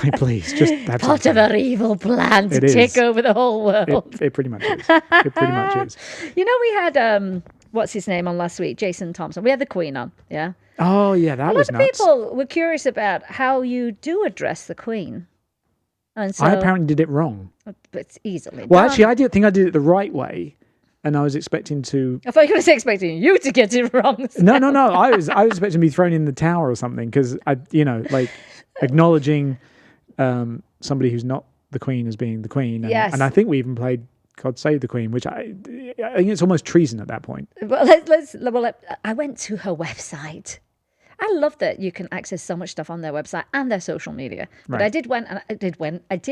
Like, please, just have Part some of fun. her evil plan to It is. take over the whole world. It pretty much is. It pretty much is. You know, we had what's his name on last week, Jason Thompson. We had the Queen on, yeah. Oh yeah, that A was lot of nuts. people were curious about how you do address the Queen, and so I apparently did it wrong. it's easily. Well, done. actually, I think I did it the right way, and I was expecting to. I thought you were expecting you to get it wrong. No. I was expecting to be thrown in the tower or something because like acknowledging somebody who's not the Queen as being the Queen. And, Yes. and I think we even played God Save the Queen, which I think it's almost treason at that point. Well, I went to her website. I love that you can access so much stuff on their website and their social media. But Right. I did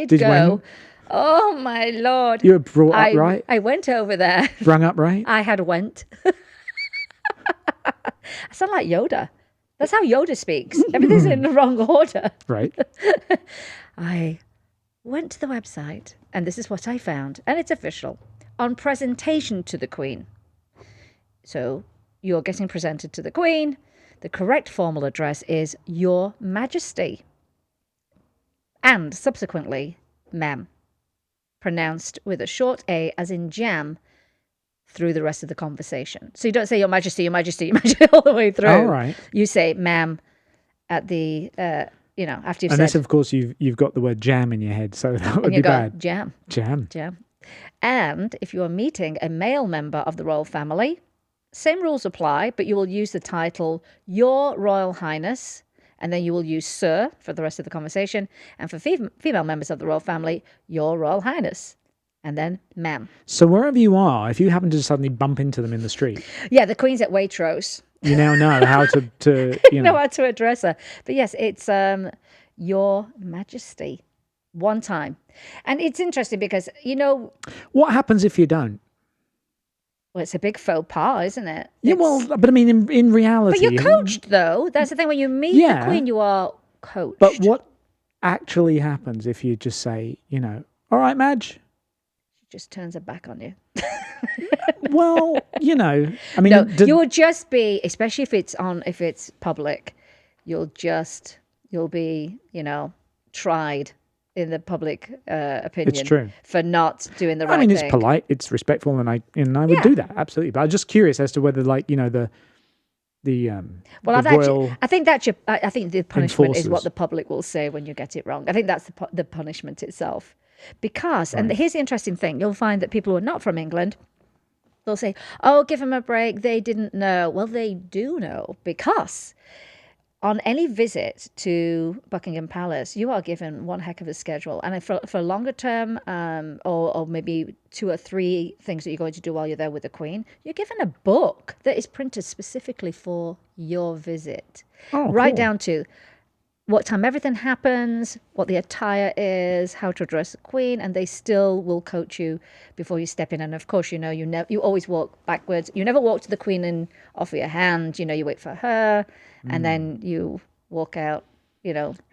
Did go. when? Oh my Lord! You were brought up right, I went over there. rung up right. I had went. I sound like Yoda. That's how Yoda speaks. Everything's in the wrong order. Right. I went to the website, and this is what I found, and it's official. On presentation to the Queen. So you're getting presented to the Queen. The correct formal address is Your Majesty. And subsequently, ma'am. Pronounced with a short A as in jam through the rest of the conversation. So you don't say Your Majesty, Your Majesty, Your Majesty all the way through. All right. You say ma'am at the, after you've Unless, said... of course, you've got the word jam in your head, so that would and be you go, bad. jam. Jam. Jam. And if you are meeting a male member of the royal family, same rules apply, but you will use the title Your Royal Highness, and then you will use Sir for the rest of the conversation. And for female members of the royal family, Your Royal Highness, and then ma'am. So wherever you are, if you happen to suddenly bump into them in the street, Yeah, the Queen's at Waitrose. you now know how to you Know know. how to address her. But yes, it's Your Majesty. One time. And it's interesting because, What happens if you don't? well, it's a big faux pas, isn't it? Yeah, It's- well, but I mean, in reality, But you're coached, though. That's the thing. When you meet Yeah. the Queen, you are coached. But what actually happens if you just say, all right, Madge? She just turns her back on you. Well, I mean, No, you'll just be, especially if it's public, you'll be, tried in the public opinion. true. For not doing the right I mean, thing. it's polite, it's respectful, and I would do that absolutely. But I'm just curious as to whether, like, the Well, the royal I think I think the punishment is what enforcers. the public will say when you get it wrong. I think that's the punishment itself. Because, and here's the interesting thing, you'll find that people who are not from England, they'll say, oh, give them a break, they didn't know. Well, they do know, because on any visit to Buckingham Palace, you are given one heck of a schedule. And for longer term, or maybe 2 or 3 things that you're going to do while you're there with the Queen, you're given a book that is printed specifically for your visit. Oh, right cool. down to what time everything happens, what the attire is, how to address the Queen, and they still will coach you before you step in. And of course, you always walk backwards. You never walk to the Queen and offer your hand. You wait for her, and then you walk out.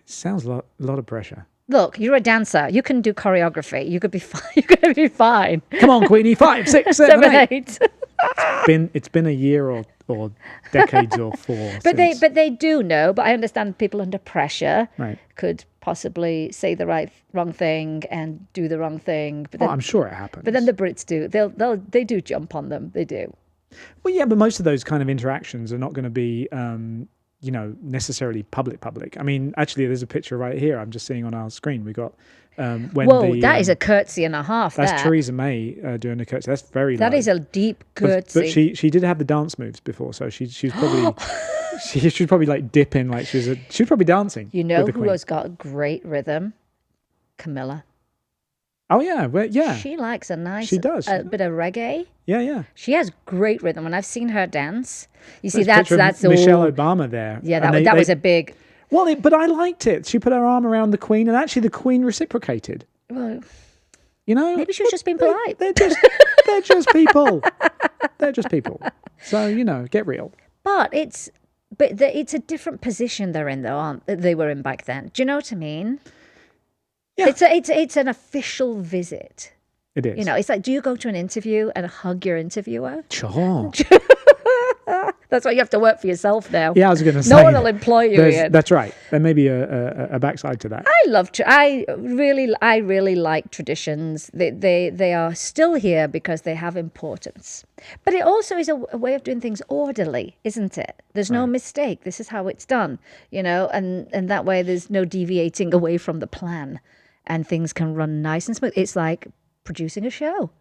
Sounds a lot of pressure. Look, you're a dancer. You can do choreography. You could be fine. You're going to be fine. Come on, Queenie, 5, 6, 7, 8. 8. It's been a year or decades or 4. But since. they do know. But I understand people under pressure Right. could possibly say the wrong thing and do the wrong thing. But Oh, then, I'm sure it happens. but then the Brits do. They do jump on them. They do. Well, yeah, but most of those kind of interactions are not going to be, necessarily public. I mean, actually, there's a picture right here I'm just seeing on our screen. We got when Whoa, that is a curtsy and a half. that's Theresa May doing a curtsy. That's very That low. is a deep But curtsy. she did have the dance moves before, so she's probably she should probably like dip in like she's probably dancing. You know with the who Queen. has got great rhythm? Camilla. Oh yeah, well, yeah, She likes a nice She does. a bit of reggae. yeah. She has great rhythm. When I've seen her dance, you see There's a picture of that's all. Michelle Obama there. Yeah, and that was a big. well, but I liked it. She put her arm around the Queen, and actually the Queen reciprocated. Well, Maybe she was just being polite. They're just people. They're just people. So get real. but it's a different position they're in, though, they were in back then. Do you know what I mean? Yeah. It's an official visit. It is. You know, it's like, do you go to an interview and hug your interviewer? Sure. That's why you have to work for yourself now. Yeah, I was going to say. No one will employ you, Ian. That's right. There may be a backside to that. I really like traditions. They are still here because they have importance. But it also is a way of doing things orderly, isn't it? There's no mistake. This is how it's done, you know, and that way there's no deviating away from the plan, and things can run nice and smooth. It's like producing a show.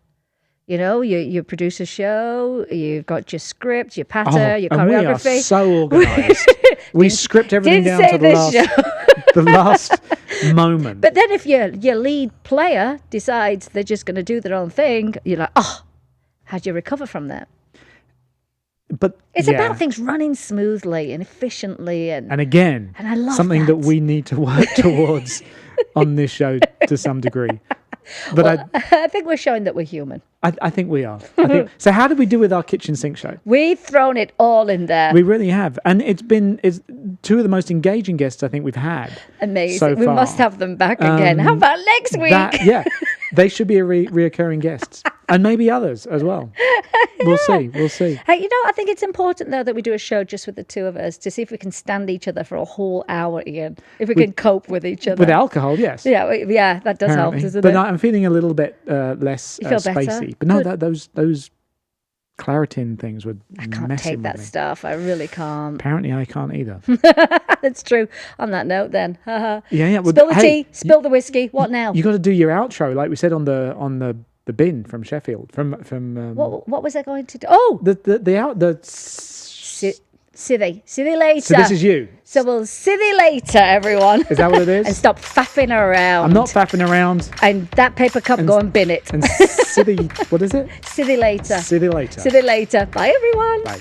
You know, you produce a show, you've got your script, your patter, your choreography. We are so organised. We script everything down to the last moment. But then if your lead player decides they're just going to do their own thing, you're like, how'd you recover from that? But it's about things running smoothly and efficiently. And again, I love something that we need to work towards on this show to some degree. But I think we're showing that we're human. I think we are. So how did we do with our kitchen sink show? We've thrown it all in there. We really have. And it's two of the most engaging guests I think we've had. Amazing. So we far. must have them back again. How about next week? They should be reoccurring guests. And maybe others as well. We'll see. Hey, you know, I think it's important, though, that we do a show just with the two of us to see if we can stand each other for a whole hour, Ian. If we can cope with each other. With alcohol, yes. Yeah, that does help, doesn't it? But I'm feeling a little bit less spacey. Better? But no, those Claritin things would I can't take that stuff. I really can't. Apparently, I can't either. That's true. On that note, then. Yeah. Well, spill the tea. Spill the whiskey. What now? You got to do your outro, like we said on the bin from Sheffield. From what was I going to do? Oh, See thee later. So this is you. So we'll see thee later, everyone. Is that what it is? And stop faffing around. I'm not faffing around. And that paper cup, go and bin it. And what is it? See thee later. See thee later. See thee later. Bye, everyone. Bye.